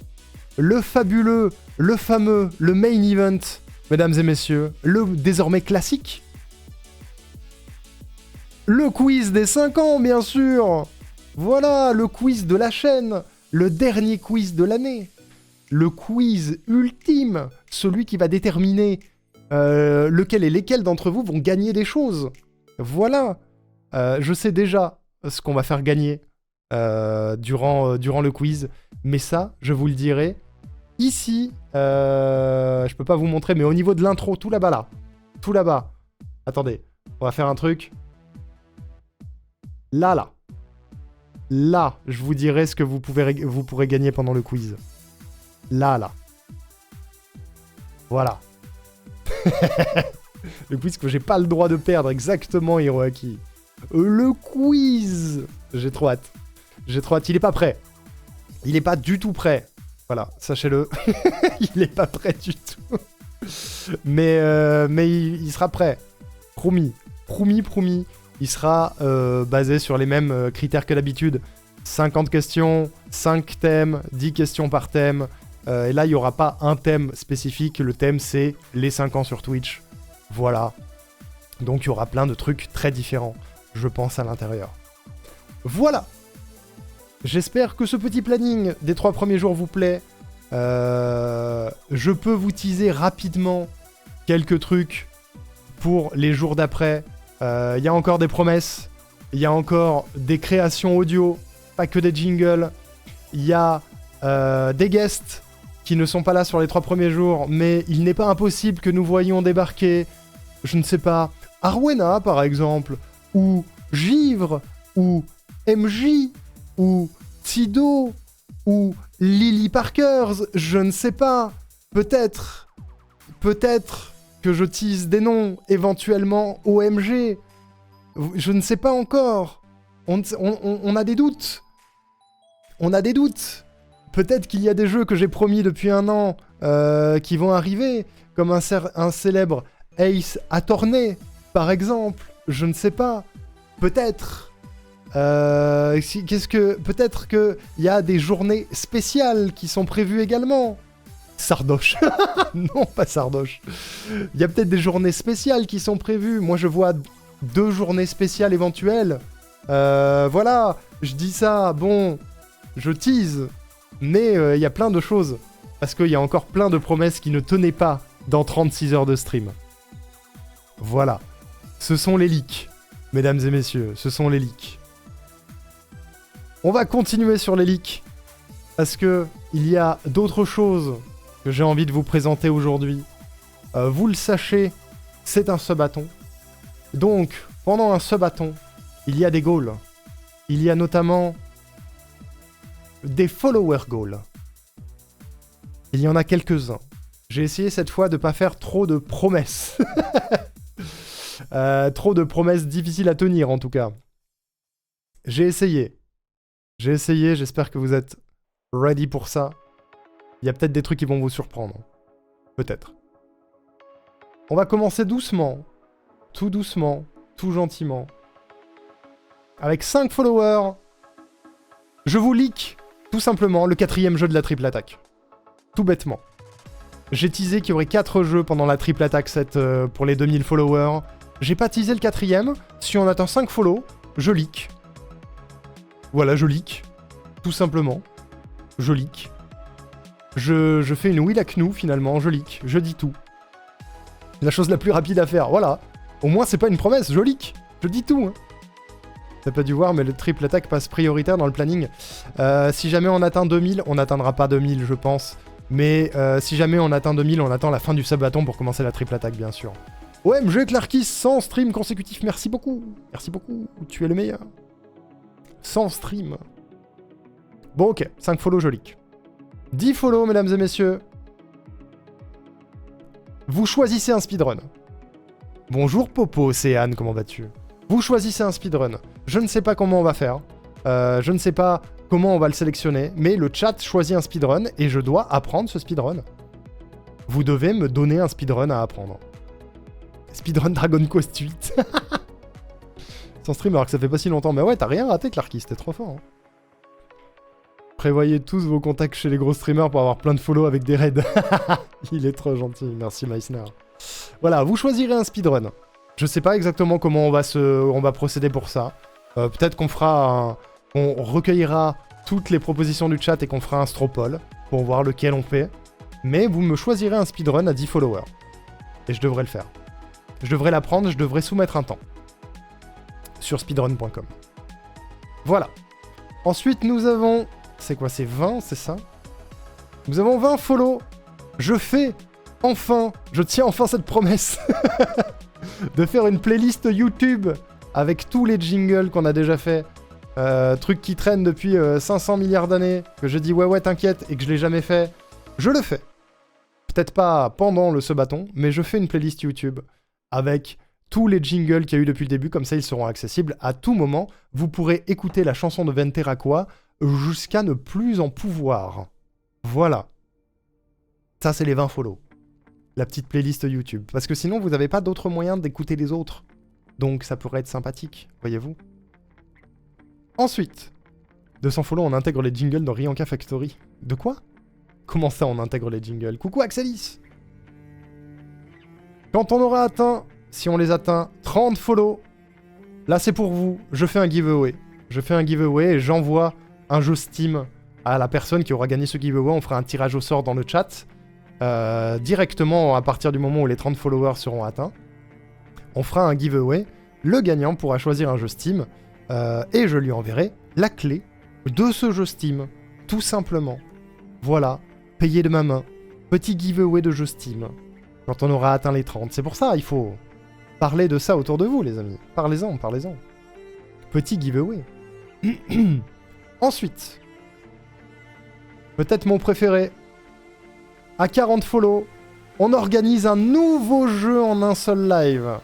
le fabuleux, le fameux, le main event mesdames et messieurs, le désormais classique. Le quiz des 5 ans, bien sûr. Voilà, le quiz de la chaîne. Le dernier quiz de l'année. Le quiz ultime. Celui qui va déterminer lequel et lesquels d'entre vous vont gagner des choses. Voilà. Je sais déjà ce qu'on va faire gagner durant le quiz. Mais ça, je vous le dirai ici. Je peux pas vous montrer, mais au niveau de l'intro, tout là-bas, là. Tout là-bas. Attendez, on va faire un truc. Là. Là, je vous dirai ce que vous pourrez gagner pendant le quiz. Là. Voilà. Le quiz que j'ai pas le droit de perdre, exactement, Hiroaki. Le quiz. J'ai trop hâte. Il est pas prêt. Il est pas du tout prêt. Voilà, sachez-le. Il est pas prêt du tout. Mais il sera prêt. Promis. Il sera basé sur les mêmes critères que d'habitude. 50 questions, 5 thèmes, 10 questions par thème. Et là, il n'y aura pas un thème spécifique. Le thème, c'est les 5 ans sur Twitch. Voilà. Donc, il y aura plein de trucs très différents, je pense, à l'intérieur. Voilà. J'espère que ce petit planning des 3 premiers jours vous plaît. Je peux vous teaser rapidement quelques trucs pour les jours d'après. Il y a encore des promesses. Il y a encore des créations audio, pas que des jingles. Il y a des guests qui ne sont pas là sur les 3 premiers jours, mais il n'est pas impossible que nous voyions débarquer, je ne sais pas, Arwena par exemple, ou Givre, ou MJ, ou Tido, ou Lily Parkers, je ne sais pas. Peut-être que je tease des noms, éventuellement OMG. Je ne sais pas encore. On a des doutes. Peut-être qu'il y a des jeux que j'ai promis depuis 1 an qui vont arriver, comme un célèbre Ace Attorney, par exemple. Je ne sais pas. Peut-être. Peut-être qu'il y a des journées spéciales qui sont prévues également. Sardoche. Non, pas Sardoche. Il y a peut-être des journées spéciales qui sont prévues. Moi, je vois 2 journées spéciales éventuelles. Voilà, je dis ça, bon, je tease. Mais il y a plein de choses. Parce qu'il y a encore plein de promesses qui ne tenaient pas dans 36 heures de stream. Voilà. Ce sont les leaks. Mesdames et messieurs, ce sont les leaks. On va continuer sur les leaks. Parce que il y a d'autres choses que j'ai envie de vous présenter aujourd'hui. Vous le sachez, c'est un subathon. Donc, pendant un subathon, il y a des goals. Il y a notamment des follower goals. Il y en a quelques-uns. J'ai essayé cette fois de ne pas faire trop de promesses. Trop de promesses difficiles à tenir en tout cas. J'ai essayé, j'espère que vous êtes ready pour ça. Il y a peut-être des trucs qui vont vous surprendre. Peut-être. On va commencer doucement, tout gentiment. Avec 5 followers, je vous leak tout simplement le 4e jeu de la triple attaque. Tout bêtement. J'ai teasé qu'il y aurait 4 jeux pendant la triple attaque pour les 2000 followers. J'ai pas teasé le 4e. Si on atteint 5 follow, je leak. Voilà, je leak. Tout simplement. Je leak. Je fais une Will Aknou finalement, je leak. Je dis tout. La chose la plus rapide à faire, voilà. Au moins c'est pas une promesse, je leak. Je dis tout. Hein. T'as pas dû voir, mais le triple attaque passe prioritaire dans le planning. Si jamais on atteint 2000, on n'atteindra pas 2000 je pense. Mais si jamais on atteint 2000, on attend la fin du subathon pour commencer la triple attaque bien sûr. OMG Clarkis, 100 streams consécutifs, merci beaucoup. Merci beaucoup, tu es le meilleur. 100 streams. Bon ok, 5 follow, je leak. 10 follow, mesdames et messieurs. Vous choisissez un speedrun. Bonjour Popo, c'est Anne, comment vas-tu? Vous choisissez un speedrun. Je ne sais pas comment on va faire. Je ne sais pas comment on va le sélectionner, mais le chat choisit un speedrun et je dois apprendre ce speedrun. Vous devez me donner un speedrun à apprendre. Speedrun Dragon Quest 8. Sans stream alors que ça fait pas si longtemps. Mais ouais, t'as rien raté Clarkis, t'es trop fort. Hein. Prévoyez tous vos contacts chez les gros streamers pour avoir plein de follow avec des raids. Il est trop gentil, merci Meissner. Voilà, vous choisirez un speedrun. Je sais pas exactement comment on va procéder pour ça. Peut-être qu'on on recueillera toutes les propositions du chat et qu'on fera un straw poll pour voir lequel on fait. Mais vous me choisirez un speedrun à 10 followers. Et je devrais le faire. Je devrais l'apprendre, je devrais soumettre un temps. Sur speedrun.com. Voilà. Ensuite, nous avons... C'est quoi, c'est 20, c'est ça? Nous avons 20 follow. Je tiens enfin cette promesse de faire une playlist YouTube avec tous les jingles qu'on a déjà fait. Truc qui traîne depuis 500 milliards d'années, que je dis ouais t'inquiète et que je l'ai jamais fait. Je le fais. Peut-être pas pendant le bâton, mais je fais une playlist YouTube avec tous les jingles qu'il y a eu depuis le début, comme ça ils seront accessibles à tout moment. Vous pourrez écouter la chanson de Venteraqua jusqu'à ne plus en pouvoir. Voilà. Ça, c'est les 20 follow. La petite playlist YouTube. Parce que sinon, vous n'avez pas d'autre moyen d'écouter les autres. Donc, ça pourrait être sympathique, voyez-vous. Ensuite, 200 follow, on intègre les jingles dans Rianka Factory. De quoi? Comment ça, on intègre les jingles? Coucou Axelis! Quand on aura atteint, si on les atteint, 30 follow, là, c'est pour vous. Je fais un giveaway. Je fais un giveaway et j'envoie un jeu Steam à la personne qui aura gagné ce giveaway. On fera un tirage au sort dans le chat. Directement à partir du moment où les 30 followers seront atteints. On fera un giveaway. Le gagnant pourra choisir un jeu Steam. Et je lui enverrai la clé de ce jeu Steam. Tout simplement. Voilà. Payé de ma main. Petit giveaway de jeu Steam. Quand on aura atteint les 30. C'est pour ça, il faut parler de ça autour de vous, les amis. Parlez-en, parlez-en. Petit giveaway. Ensuite, peut-être mon préféré, à 40 follow, on organise un nouveau jeu en un seul live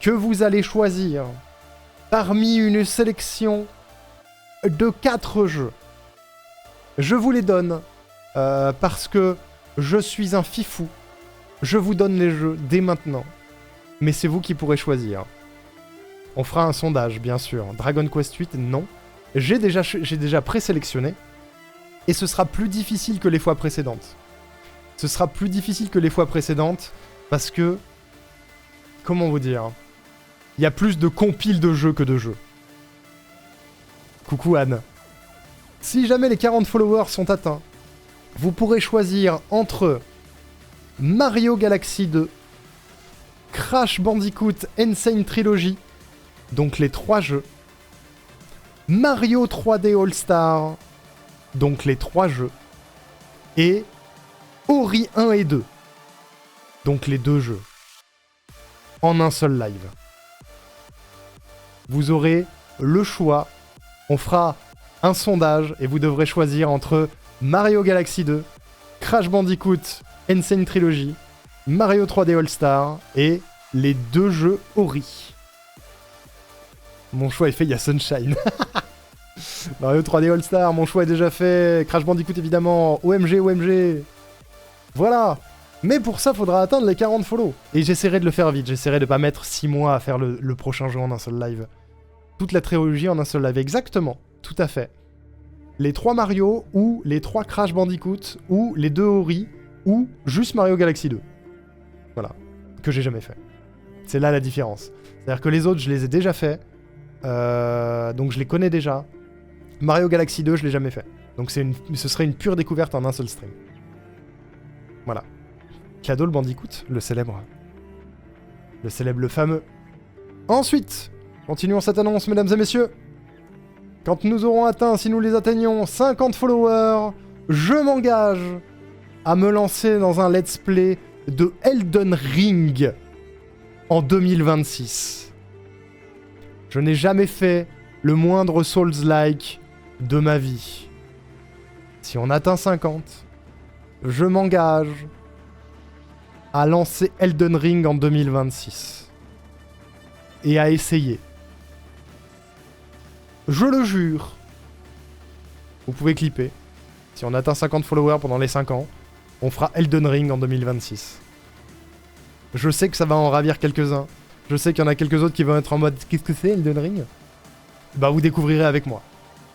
que vous allez choisir parmi une sélection de 4 jeux. Je vous les donne parce que je suis un fifou. Je vous donne les jeux dès maintenant, mais c'est vous qui pourrez choisir. On fera un sondage, bien sûr. Dragon Quest 8, non. J'ai déjà présélectionné. Et ce sera plus difficile que les fois précédentes. Ce sera plus difficile que les fois précédentes parce que... Comment vous dire? Il y a plus de compiles de jeux que de jeux. Coucou Anne. Si jamais les 40 followers sont atteints, vous pourrez choisir entre Mario Galaxy 2, Crash Bandicoot Insane Trilogy, donc les 3 jeux, Mario 3D All-Star, donc les 3 jeux, et Ori 1 et 2, donc les 2 jeux, en un seul live. Vous aurez le choix, on fera un sondage, et vous devrez choisir entre Mario Galaxy 2, Crash Bandicoot Insane Trilogy, Mario 3D All-Star, et les 2 jeux Ori. Mon choix est fait, il y a Sunshine. Mario 3D All-Star, mon choix est déjà fait. Crash Bandicoot, évidemment. OMG, OMG. Voilà. Mais pour ça, faudra atteindre les 40 follow. Et j'essaierai de le faire vite. J'essaierai de pas mettre 6 mois à faire le prochain jeu en un seul live. Toute la trilogie en un seul live. Exactement. Tout à fait. Les 3 Mario, ou les 3 Crash Bandicoot, ou les 2 Ori, ou juste Mario Galaxy 2. Voilà. Que j'ai jamais fait. C'est là la différence. C'est-à-dire que les autres, je les ai déjà fait. Donc je les connais déjà. Mario Galaxy 2, je l'ai jamais fait. Donc ce serait une pure découverte en un seul stream. Voilà. Cadeau le Bandicoot, le célèbre. Le célèbre, le fameux. Ensuite, continuons cette annonce, mesdames et messieurs. Quand nous aurons atteint, si nous les atteignons, 50 followers, je m'engage à me lancer dans un let's play de Elden Ring en 2026. Je n'ai jamais fait le moindre Souls-like de ma vie. Si on atteint 50, je m'engage à lancer Elden Ring en 2026. Et à essayer. Je le jure. Vous pouvez clipper. Si on atteint 50 followers pendant les 5 ans, on fera Elden Ring en 2026. Je sais que ça va en ravir quelques-uns. Je sais qu'il y en a quelques autres qui vont être en mode « Qu'est-ce que c'est Elden Ring ?» Bah vous découvrirez avec moi.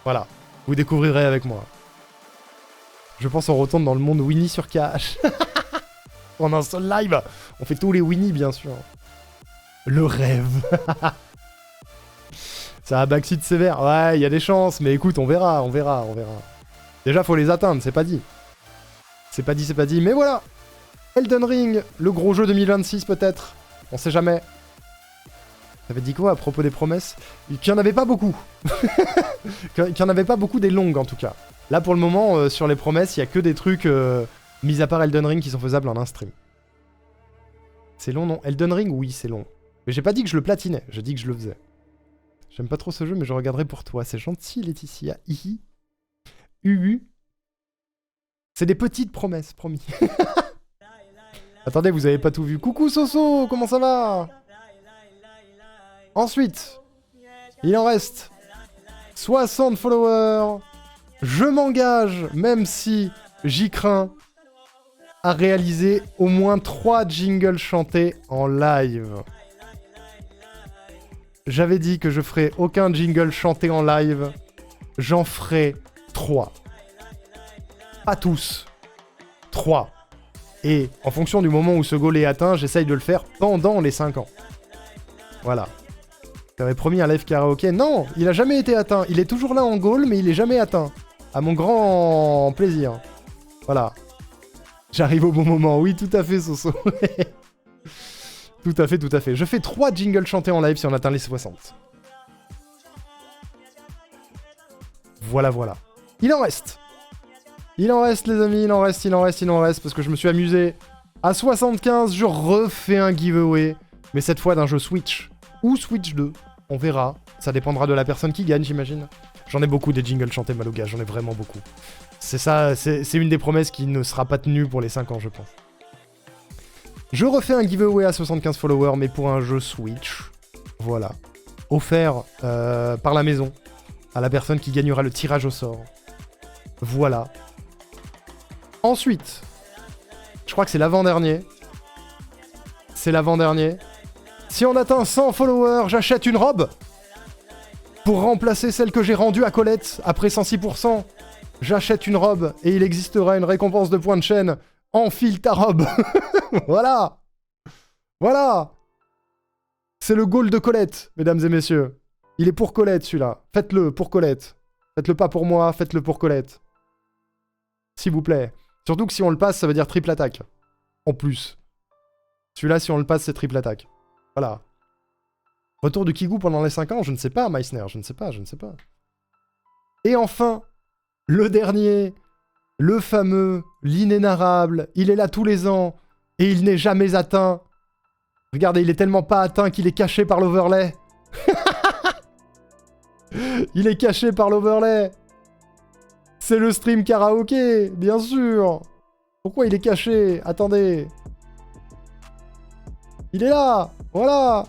Voilà. Vous découvrirez avec moi. Je pense on retourne dans le monde Winnie sur cash. En un seul live. On fait tous les Winnie, bien sûr. Le rêve. Ça a backseat sévère. Ouais, il y a des chances, mais écoute, on verra. Déjà, faut les atteindre, c'est pas dit. C'est pas dit. Mais voilà. Elden Ring, le gros jeu 2026 peut-être. On sait jamais. T'avais dit quoi à propos des promesses? Qu'il n'y en avait pas beaucoup. Qu'il n'y en avait pas beaucoup des longues en tout cas. Là pour le moment, sur les promesses, il n'y a que des trucs, mis à part Elden Ring, qui sont faisables en un stream. C'est long, non? Elden Ring, oui, c'est long. Mais j'ai pas dit que je le platinais, j'ai dit que je le faisais. J'aime pas trop ce jeu, mais je regarderai pour toi. C'est gentil, Laetitia. Hihi. Uhu. C'est des petites promesses, promis. Attendez, vous avez pas tout vu. Coucou Soso, comment ça va? Ensuite, il en reste 60 followers. Je m'engage, même si j'y crains, à réaliser au moins 3 jingles chantés en live. J'avais dit que je ferais aucun jingle chanté en live. J'en ferai 3. Pas tous. 3. Et en fonction du moment où ce goal est atteint, j'essaye de le faire pendant les 5 ans. Voilà. T'avais promis un live karaoké. Non, il a jamais été atteint. Il est toujours là en goal, mais il est jamais atteint. À mon grand plaisir. Voilà. J'arrive au bon moment. Oui, tout à fait, Soso. Tout à fait. Je fais 3 jingles chantés en live si on atteint les 60. Voilà. Il en reste. Il en reste, les amis. Il en reste. Parce que je me suis amusé. À 75, je refais un giveaway. Mais cette fois d'un jeu Switch. Ou Switch 2. On verra. Ça dépendra de la personne qui gagne, j'imagine. J'en ai beaucoup des jingles chantés, Malouga. J'en ai vraiment beaucoup. C'est ça, c'est une des promesses qui ne sera pas tenue pour les 5 ans, je pense. Je refais un giveaway à 75 followers, mais pour un jeu Switch. Voilà. Offert par la maison à la personne qui gagnera le tirage au sort. Voilà. Ensuite, je crois que c'est l'avant-dernier. Si on atteint 100 followers, j'achète une robe pour remplacer celle que j'ai rendue à Colette après 106%. J'achète une robe et il existera une récompense de points de chaîne. Enfile ta robe. Voilà. C'est le goal de Colette, mesdames et messieurs. Il est pour Colette, celui-là. Faites-le pour Colette. Faites-le pas pour moi, faites-le pour Colette. S'il vous plaît. Surtout que si on le passe, ça veut dire triple attaque. En plus. Celui-là, si on le passe, c'est triple attaque. Voilà. Retour de Kigou pendant les 5 ans, je ne sais pas, Meissner, je ne sais pas. Et enfin, le dernier, le fameux, l'inénarrable, il est là tous les ans, et il n'est jamais atteint. Regardez, il est tellement pas atteint qu'il est caché par l'overlay. Il est caché par l'overlay. C'est le stream karaoké, bien sûr. Pourquoi il est caché? Attendez. Il est là. Voilà.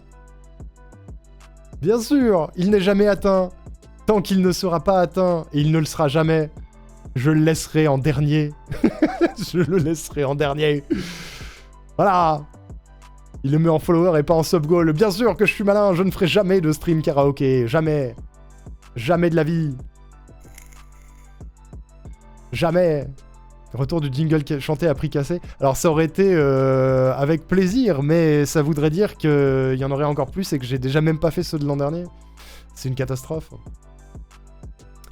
Bien sûr, il n'est jamais atteint. Tant qu'il ne sera pas atteint, et il ne le sera jamais, je le laisserai en dernier. Je le laisserai en dernier. Voilà. Il le met en follower et pas en sub-goal. Bien sûr que je suis malin, je ne ferai jamais de stream karaoké. Jamais. Jamais de la vie. Jamais. Retour du jingle chanté à prix cassé. Alors ça aurait été avec plaisir, mais ça voudrait dire qu'il y en aurait encore plus et que j'ai déjà même pas fait ceux de l'an dernier. C'est une catastrophe.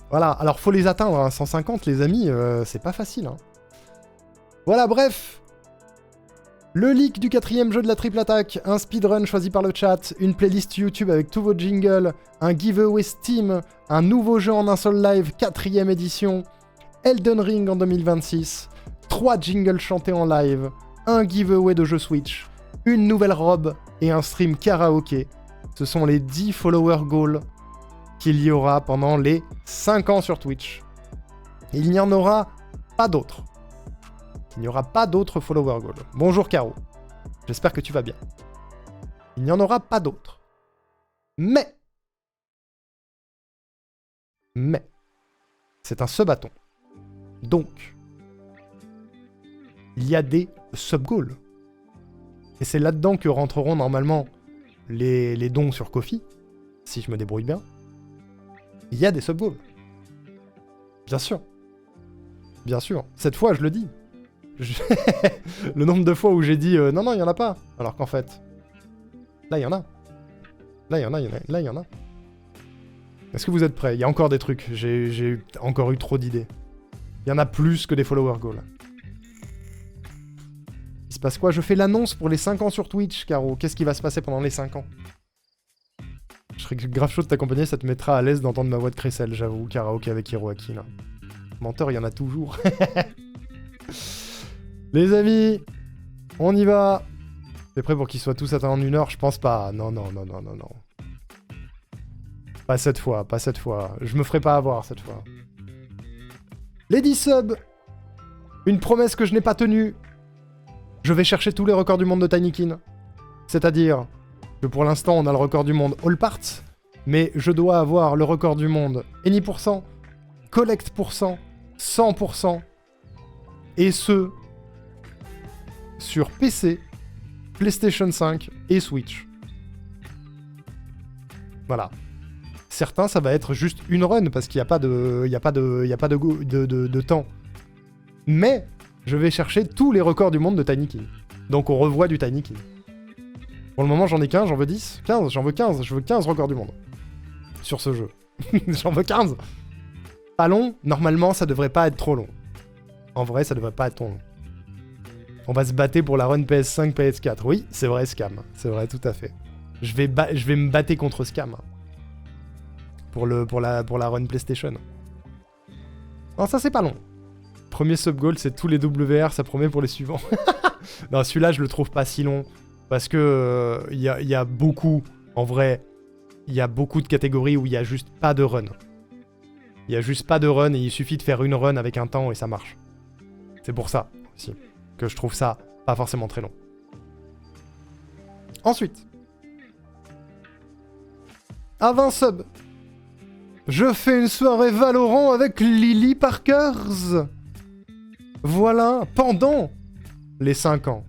Voilà, alors faut les atteindre, hein. 150 les amis, c'est pas facile. Hein. Voilà, bref. Le leak du 4ème jeu de la triple attaque, un speedrun choisi par le chat, une playlist YouTube avec tous vos jingles, un giveaway Steam, un nouveau jeu en un seul live, 4ème édition, Elden Ring en 2026, 3 jingles chantés en live, un giveaway de jeu Switch, une nouvelle robe et un stream karaoké. Ce sont les 10 followers goals qu'il y aura pendant les 5 ans sur Twitch. Il n'y en aura pas d'autres. Il n'y aura pas d'autres followers goals. Bonjour Caro. J'espère que tu vas bien. Il n'y en aura pas d'autres. Mais, c'est un sub-bâton. Donc, il y a des sub-goals. Et c'est là-dedans que rentreront normalement les dons sur Ko-fi, si je me débrouille bien. Il y a des sub-goals. Bien sûr. Bien sûr. Cette fois, je le dis. Le nombre de fois où j'ai dit non, non, il y en a pas. Alors qu'en fait, là, il y en a. Là, il y en a, là, il y en a. Est-ce que vous êtes prêts? Il y a encore des trucs. J'ai encore eu trop d'idées. Il y en a plus que des follower goals. Il se passe quoi? Je fais l'annonce pour les 5 ans sur Twitch, Caro. Qu'est-ce qui va se passer pendant les 5 ans? Je serais grave chaud de t'accompagner, ça te mettra à l'aise d'entendre ma voix de Cressel, j'avoue. Karaoke avec Hiroaki, là. Menteur, il y en a toujours. Les amis, on y va. T'es prêt pour qu'ils soient tous atteints en 1 heure? Je pense pas. Non, non, non, non, non, non. Pas cette fois, pas cette fois. Je me ferai pas avoir cette fois. Les 10 subs. Une promesse que je n'ai pas tenue. Je vais chercher tous les records du monde de Tinykin. C'est-à-dire que pour l'instant, on a le record du monde All Parts, mais je dois avoir le record du monde Any%, Collect%, 100%, et ce, sur PC, PlayStation 5 et Switch. Voilà. Certains, ça va être juste une run, parce qu'il n'y a pas de temps. Mais, je vais chercher tous les records du monde de Tinykin. Donc on revoit du Tinykin. Pour le moment, j'en ai 15, j'en veux 10. 15, j'en veux 15. Je veux 15 records du monde. Sur ce jeu. J'en veux 15. Pas long, normalement, ça devrait pas être trop long. En vrai, ça devrait pas être trop long. On va se battre pour la run PS5, PS4. Oui, c'est vrai, Scam. C'est vrai, tout à fait. Je vais me battre contre Scam. Pour la run PlayStation. Non, ça, c'est pas long. Premier sub-goal, c'est tous les WR, ça promet pour les suivants. Non, celui-là, je le trouve pas si long. Parce que il y a beaucoup, en vrai, il y a beaucoup de catégories où il y a juste pas de run. Il y a juste pas de run et il suffit de faire une run avec un temps et ça marche. C'est pour ça, aussi, que je trouve ça pas forcément très long. Ensuite, à 20 subs, je fais une soirée Valorant avec Lily Parkers. Voilà, pendant les 5 ans.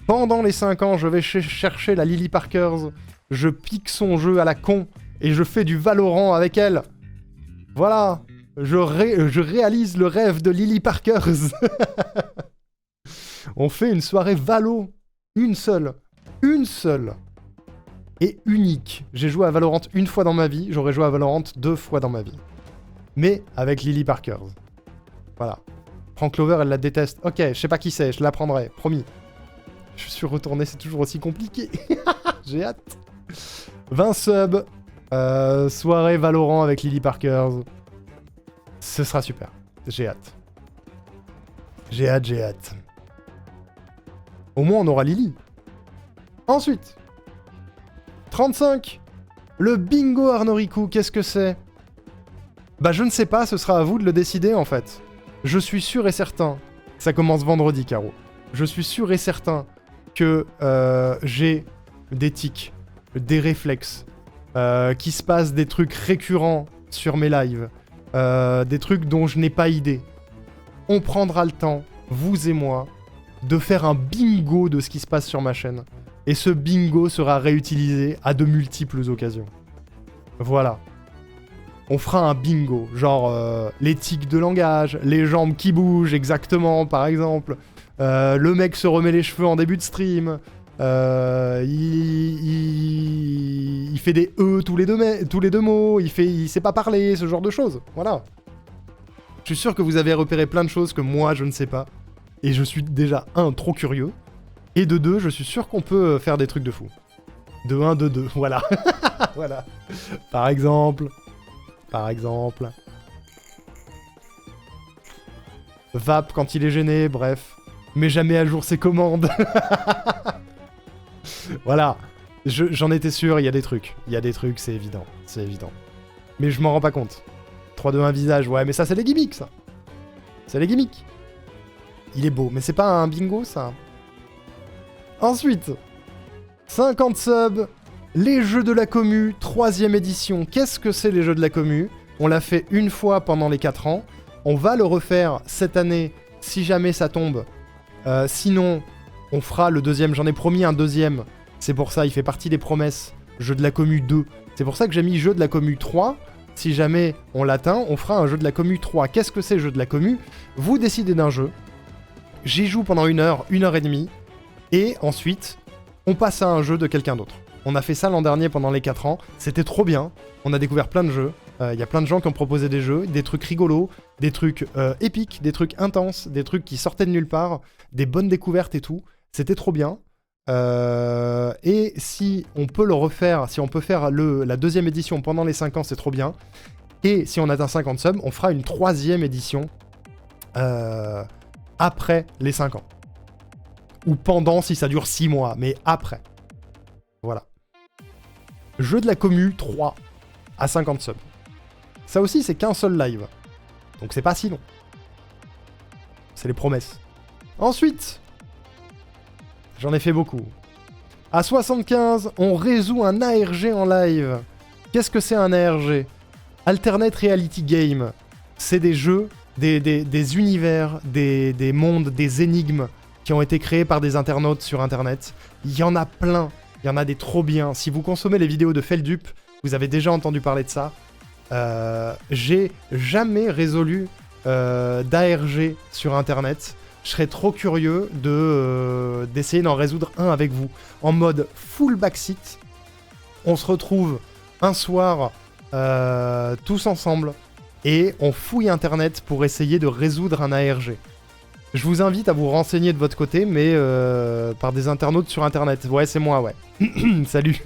Pendant les 5 ans, je vais chercher la Lily Parkers, je pique son jeu à la con, et je fais du Valorant avec elle. Voilà, je réalise le rêve de Lily Parkers. On fait une soirée Valo, une seule, et unique. J'ai joué à Valorant une fois dans ma vie, j'aurais joué à Valorant 2 fois dans ma vie. Mais avec Lily Parkers. Voilà. Frank Clover, elle la déteste. Ok, je sais pas qui c'est, je la prendrai, promis. Je suis retourné, c'est toujours aussi compliqué. J'ai hâte. 20 subs. Soirée Valorant avec Lily Parkers. Ce sera super. J'ai hâte. J'ai hâte. Au moins, on aura Lily. Ensuite. 35. Le bingo Arnoriku, qu'est-ce que c'est? Bah, je ne sais pas, ce sera à vous de le décider, en fait. Je suis sûr et certain. Ça commence vendredi, Caro. Je suis sûr et certain que j'ai des tics, des réflexes, qu'il se passe des trucs récurrents sur mes lives, des trucs dont je n'ai pas idée. On prendra le temps, vous et moi, de faire un bingo de ce qui se passe sur ma chaîne. Et ce bingo sera réutilisé à de multiples occasions. Voilà. On fera un bingo, genre les tics de langage, les jambes qui bougent exactement, par exemple. Le mec se remet les cheveux en début de stream. Il fait des E tous les deux mots. Il sait pas parler, ce genre de choses. Voilà. Je suis sûr que vous avez repéré plein de choses que moi, je ne sais pas. Et je suis déjà, 1, trop curieux. Et de 2, je suis sûr qu'on peut faire des trucs de fou. De 1, de 2, voilà. Voilà. Par exemple... Vap quand il est gêné, bref. Mais jamais à jour ses commandes. Voilà. J'en étais sûr, il y a des trucs. C'est évident. Mais je m'en rends pas compte. 3, 2, 1 visage, ouais, mais ça c'est les gimmicks, ça. C'est les gimmicks. Il est beau, mais c'est pas un bingo, ça. Ensuite, 50 subs. Les jeux de la commu, 3ème édition. Qu'est-ce que c'est les jeux de la commu? On l'a fait une fois pendant les 4 ans. On va le refaire cette année, si jamais ça tombe. Sinon, on fera le 2ème. J'en ai promis un 2ème. C'est pour ça, il fait partie des promesses. Jeux de la commu 2. C'est pour ça que j'ai mis jeux de la commu 3. si jamais on l'atteint, on fera un jeu de la commu 3. Qu'est-ce que c'est jeu de la commu? Vous décidez d'un jeu, j'y joue pendant 1 heure, 1 heure et demie, et ensuite, on passe à un jeu de quelqu'un d'autre. On a fait ça l'an dernier pendant les 4 ans, c'était trop bien, on a découvert plein de jeux, y a plein de gens qui ont proposé des jeux, des trucs rigolos, des trucs épiques, des trucs intenses, des trucs qui sortaient de nulle part, des bonnes découvertes et tout, c'était trop bien. Et si on peut le refaire, si on peut faire la 2e édition pendant les 5 ans, c'est trop bien. Et si on atteint 50 subs, on fera une 3e édition après les 5 ans. Ou pendant si ça dure 6 mois, mais après. Voilà. Jeu de la commu 3 à 50 subs. Ça aussi, c'est qu'un seul live. Donc c'est pas si long. C'est les promesses. Ensuite, j'en ai fait beaucoup. À 75, on résout un ARG en live. Qu'est-ce que c'est un ARG? Alternate Reality Game. C'est des jeux, des univers, des mondes, des énigmes qui ont été créés par des internautes sur Internet. Il y en a plein. Il y en a des trop bien. Si vous consommez les vidéos de Feldup, vous avez déjà entendu parler de ça. J'ai jamais résolu d'ARG sur Internet. Je serais trop curieux d'essayer d'en résoudre un avec vous. En mode full backseat, on se retrouve un soir tous ensemble et on fouille Internet pour essayer de résoudre un ARG. Je vous invite à vous renseigner de votre côté, mais par des internautes sur Internet. Ouais, c'est moi, ouais. Salut.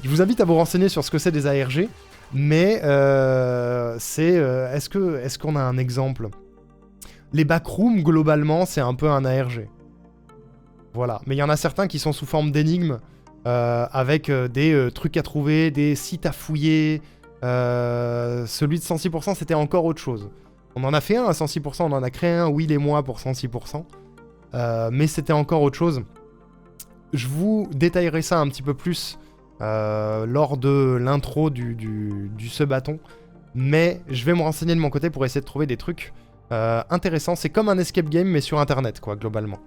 Je vous invite à vous renseigner sur ce que c'est des ARG, mais est-ce qu'on a un exemple? Les backrooms, globalement, c'est un peu un ARG. Voilà. Mais il y en a certains qui sont sous forme d'énigmes, avec des trucs à trouver, des sites à fouiller. Celui de 106%, c'était encore autre chose. On en a fait un à 106%, on en a créé un, Will et moi, pour 106%. Mais c'était encore autre chose. Je vous détaillerai ça un petit peu plus lors de l'intro du subathon. Mais je vais me renseigner de mon côté pour essayer de trouver des trucs intéressant. C'est comme un escape game mais sur internet quoi, globalement.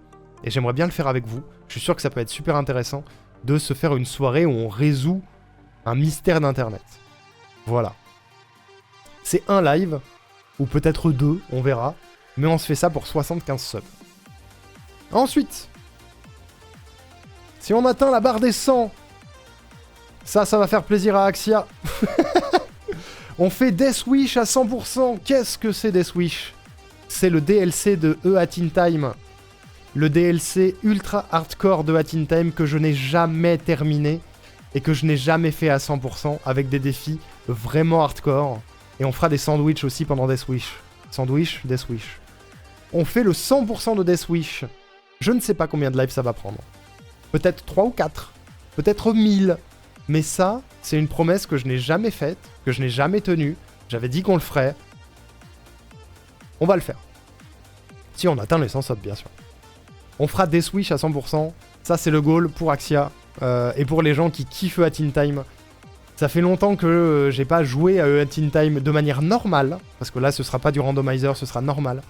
Et j'aimerais bien le faire avec vous. Je suis sûr que ça peut être super intéressant de se faire une soirée où on résout un mystère d'internet. Voilà. C'est un live, ou peut-être 2, on verra. Mais on se fait ça pour 75 subs. Ensuite, si on atteint la barre des 100, ça va faire plaisir à Axia. On fait Death Wish à 100%. Qu'est-ce que c'est Death Wish? C'est le DLC de A Hat in Time. Le DLC ultra hardcore de A Hat in Time que je n'ai jamais terminé et que je n'ai jamais fait à 100% avec des défis vraiment hardcore. Et on fera des sandwichs aussi pendant Death Wish. Sandwich, Death Wish. On fait le 100% de Death Wish. Je ne sais pas combien de lives ça va prendre. Peut-être 3 ou 4. Peut-être 1000. Mais ça, c'est une promesse que je n'ai jamais faite, que je n'ai jamais tenue. J'avais dit qu'on le ferait. On va le faire. Si on atteint les 100 subs, bien sûr. On fera Death Wish à 100%. Ça, c'est le goal pour Axia. Et pour les gens qui kiffent A Hat in Time. Ça fait longtemps que j'ai pas joué à A Hat in Time de manière normale. Parce que là, ce sera pas du randomizer, ce sera normal.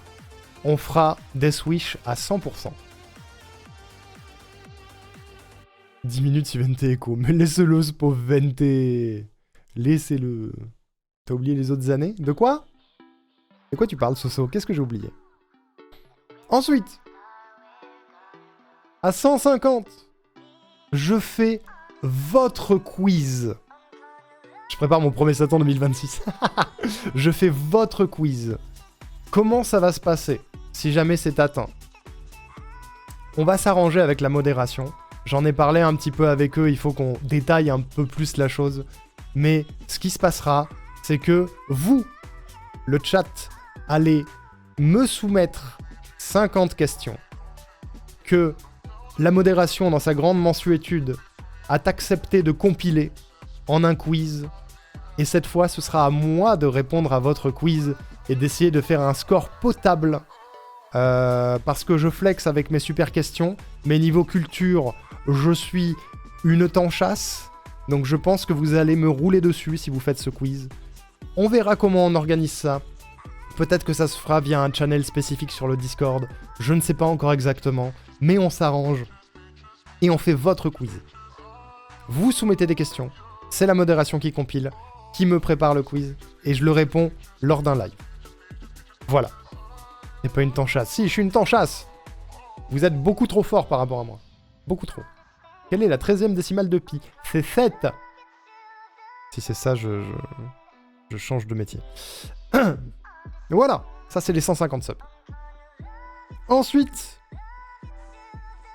On fera Death Wish à 100%. 10 minutes si Vente Echo. Mais laissez-le, ce pauvre Vente. Laissez-le. T'as oublié les autres années? De quoi? De quoi tu parles, Soso? Qu'est-ce que j'ai oublié? Ensuite, à 150, je fais votre quiz. Je prépare mon premier Satan 2026. Je fais votre quiz. Comment ça va se passer si jamais c'est atteint? On va s'arranger avec la modération. J'en ai parlé un petit peu avec eux, il faut qu'on détaille un peu plus la chose. Mais ce qui se passera, c'est que vous, le chat, allez me soumettre 50 questions que la modération, dans sa grande mansuétude, a accepté de compiler en un quiz. Et cette fois, ce sera à moi de répondre à votre quiz et d'essayer de faire un score potable. Parce que je flex avec mes super questions. Mais niveau culture, je suis une tanchasse. Donc je pense que vous allez me rouler dessus si vous faites ce quiz. On verra comment on organise ça. Peut-être que ça se fera via un channel spécifique sur le Discord. Je ne sais pas encore exactement. Mais on s'arrange. Et on fait votre quiz. Vous soumettez des questions. C'est la modération qui compile. qui me prépare le quiz et je le réponds lors d'un live. Voilà. C'est pas une tanchasse. Si, je suis une tanchasse. Vous êtes beaucoup trop fort par rapport à moi. Beaucoup trop. Quelle est la 13e décimale de pi? C'est 7. Si c'est ça, je change de métier. Voilà. Ça, c'est les 150 subs. Ensuite,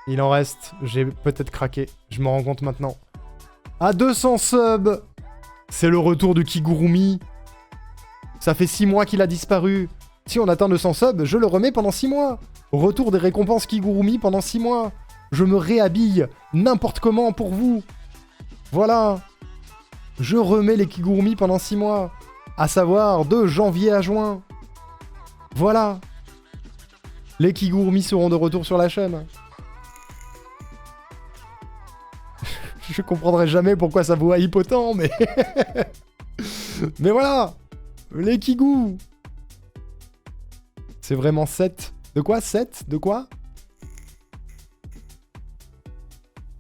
il en reste. J'ai peut-être craqué. Je m'en rends compte maintenant. À 200 subs, c'est le retour de Kigurumi. Ça fait 6 mois qu'il a disparu. Si on atteint 200 subs, je le remets pendant 6 mois. Retour des récompenses Kigurumi pendant 6 mois. Je me réhabille n'importe comment pour vous. Voilà. Je remets les Kigurumi pendant 6 mois. À savoir de janvier à juin. Voilà. Les Kigurumi seront de retour sur la chaîne. Je comprendrai jamais pourquoi ça vous hype autant, mais... mais voilà. Les Kigou. C'est vraiment 7. De quoi 7? De quoi?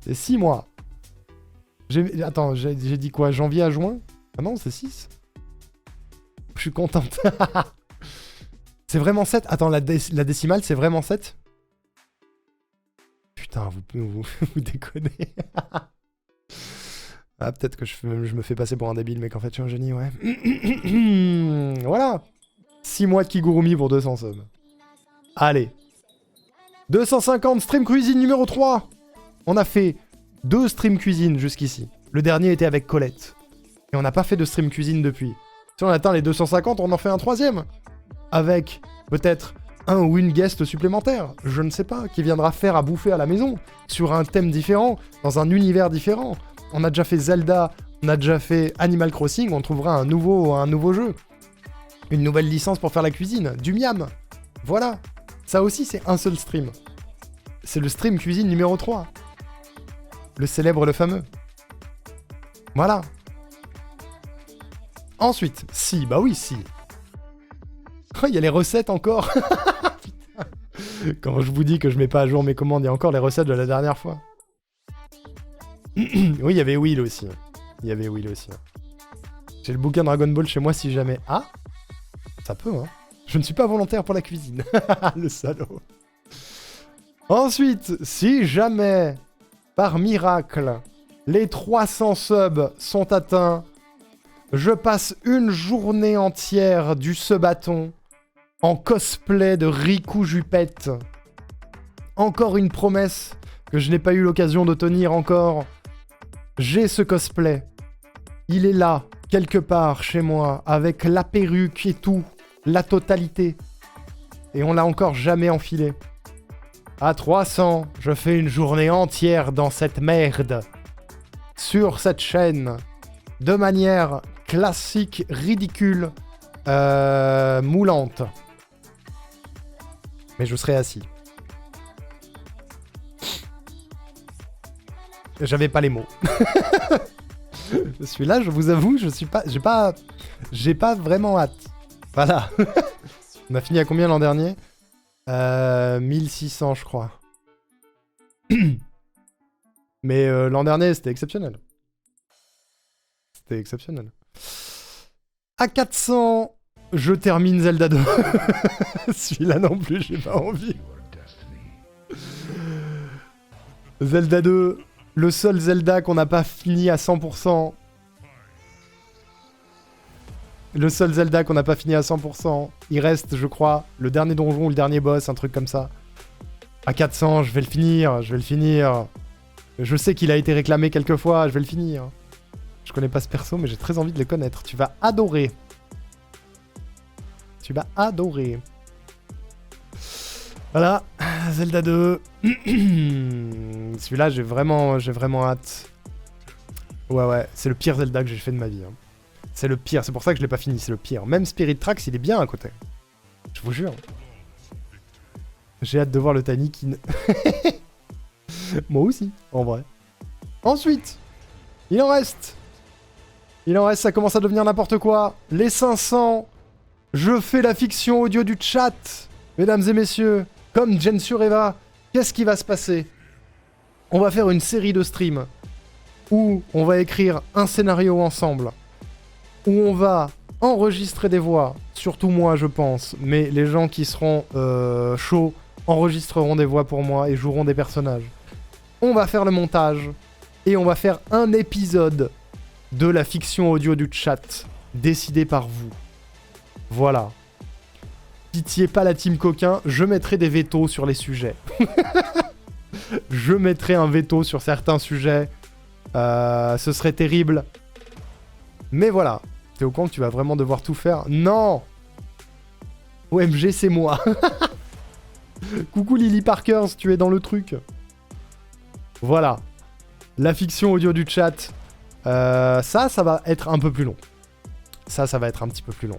C'est 6 mois. Attends, j'ai dit quoi? Janvier à juin? Ah non, c'est 6. Je suis contente. C'est vraiment 7? Attends, la décimale, c'est vraiment 7? Putain, vous déconnez. Ah, peut-être que je me fais passer pour un débile, mais qu'en fait, je suis un génie, ouais. Voilà. 6 mois de Kigurumi pour 200 subs. Allez. 250, stream cuisine numéro 3. On a fait 2 stream cuisine jusqu'ici. Le dernier était avec Colette. Et on n'a pas fait de stream cuisine depuis. Si on atteint les 250, on en fait un 3e. Avec peut-être un ou une guest supplémentaire, je ne sais pas, qui viendra faire à bouffer à la maison, sur un thème différent, dans un univers différent. On a déjà fait Zelda, on a déjà fait Animal Crossing, on trouvera un nouveau jeu. Une nouvelle licence pour faire la cuisine, du miam. Voilà. Ça aussi, c'est un seul stream. C'est le stream cuisine numéro 3. Le célèbre, le fameux. Voilà. Ensuite, si, bah oui, si. Oh, il y a les recettes encore. Quand je vous dis que je mets pas à jour mes commandes, il y a encore les recettes de la dernière fois. Oui, il y avait Will aussi. Il y avait Will aussi. J'ai le bouquin Dragon Ball chez moi si jamais... Ah, ça peut, hein. Je ne suis pas volontaire pour la cuisine. Le salaud. Ensuite, si jamais, par miracle, les 300 subs sont atteints, je passe une journée entière du subathon en cosplay de Riku Jupette. Encore une promesse que je n'ai pas eu l'occasion de tenir encore. J'ai ce cosplay. Il est là, quelque part chez moi, avec la perruque et tout, la totalité. Et on l'a encore jamais enfilé. À 300, je fais une journée entière dans cette merde. Sur cette chaîne. De manière classique, ridicule, moulante. Mais je serai assis. J'avais pas les mots. Celui-là, je vous avoue, je suis pas... J'ai pas vraiment hâte. Voilà. On a fini à combien l'an dernier 1600, je crois. Mais l'an dernier, c'était exceptionnel. C'était exceptionnel. À 400, je termine Zelda 2. Celui-là non plus, j'ai pas envie. Zelda 2, le seul Zelda qu'on n'a pas fini à 100%. Le seul Zelda qu'on n'a pas fini à 100%. Il reste, je crois, le dernier donjon ou le dernier boss, un truc comme ça. À 400, je vais le finir, Je sais qu'il a été réclamé quelques fois, je vais le finir. Je connais pas ce perso, mais j'ai très envie de le connaître. Tu vas adorer. Tu vas adorer. Voilà, Zelda 2. Celui-là, j'ai vraiment hâte. Ouais, c'est le pire Zelda que j'ai fait de ma vie. Hein. C'est le pire, c'est pour ça que je l'ai pas fini, c'est le pire. Même Spirit Tracks, il est bien à côté. Je vous jure. J'ai hâte de voir le Tanikin. Moi aussi, en vrai. Ensuite, il en reste, ça commence à devenir n'importe quoi. Les 500, je fais la fiction audio du chat. Mesdames et messieurs, comme Jen Sureva, qu'est-ce qui va se passer? On va faire une série de streams où on va écrire un scénario ensemble. où on va enregistrer des voix, surtout moi je pense, mais les gens qui seront chauds enregistreront des voix pour moi et joueront des personnages. On va faire le montage et on va faire un épisode de la fiction audio du chat, décidé par vous. Voilà. Pitié pas la team coquin, je mettrai des vétos sur les sujets. Je mettrai un veto sur certains sujets. Ce serait terrible. Mais voilà. T'es au courant que tu vas vraiment devoir tout faire? Non! OMG, c'est moi. Coucou Lily Parkers, tu es dans le truc. Voilà. La fiction audio du chat. Ça va être un peu plus long. Ça va être un petit peu plus long.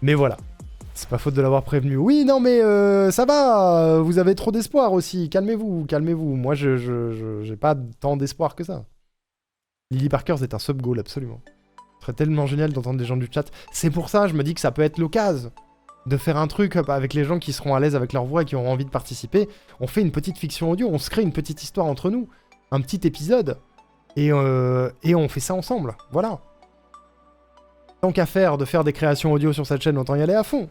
Mais voilà. C'est pas faute de l'avoir prévenu. Oui, non, mais ça va. Vous avez trop d'espoir aussi. Calmez-vous, calmez-vous. Moi, j'ai pas tant d'espoir que ça. Lily Parkers est un sub-goal, absolument. Ce serait tellement génial d'entendre des gens du chat. C'est pour ça, je me dis que ça peut être l'occasion de faire un truc avec les gens qui seront à l'aise avec leur voix et qui auront envie de participer. On fait une petite fiction audio, on se crée une petite histoire entre nous. Un petit épisode. Et on fait ça ensemble. Voilà. Tant qu'à faire de faire des créations audio sur cette chaîne, autant y aller à fond.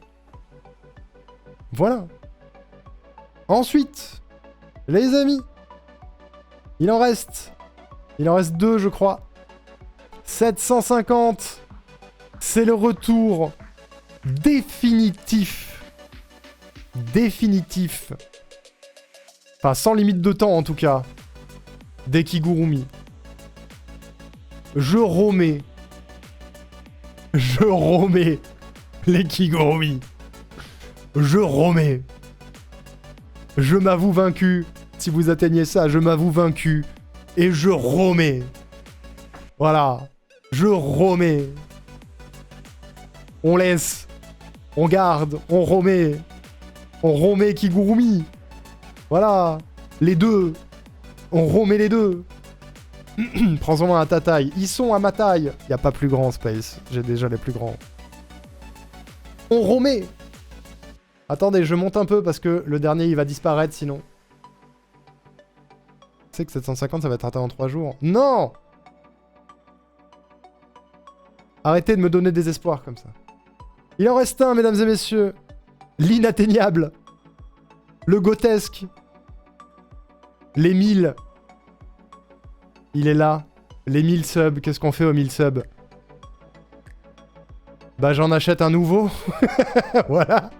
Voilà. Ensuite, les amis, il en reste 2, je crois. 750. C'est le retour définitif. Enfin, sans limite de temps, en tout cas. Des Kigurumi. Je romais les Kigurumi. Je romais. Je m'avoue vaincu. Si vous atteignez ça, je m'avoue vaincu. Et je romais. Voilà. Je romais. On laisse. On garde. On romait. On romait Kigurumi. Voilà. Les deux. On romait les deux. Prends-en un à ta taille. Ils sont à ma taille. Y a pas plus grand, Space. J'ai déjà les plus grands. On romait. Attendez, je monte un peu parce que le dernier, il va disparaître sinon. Tu sais que 750, ça va être atteint en 3 jours. Non! Arrêtez de me donner des espoirs comme ça. Il en reste un, mesdames et messieurs. L'inatteignable. Le grotesque. Les 1000. Il est là. Les 1000 subs. Qu'est-ce qu'on fait aux 1000 subs? Bah j'en achète un nouveau. Voilà.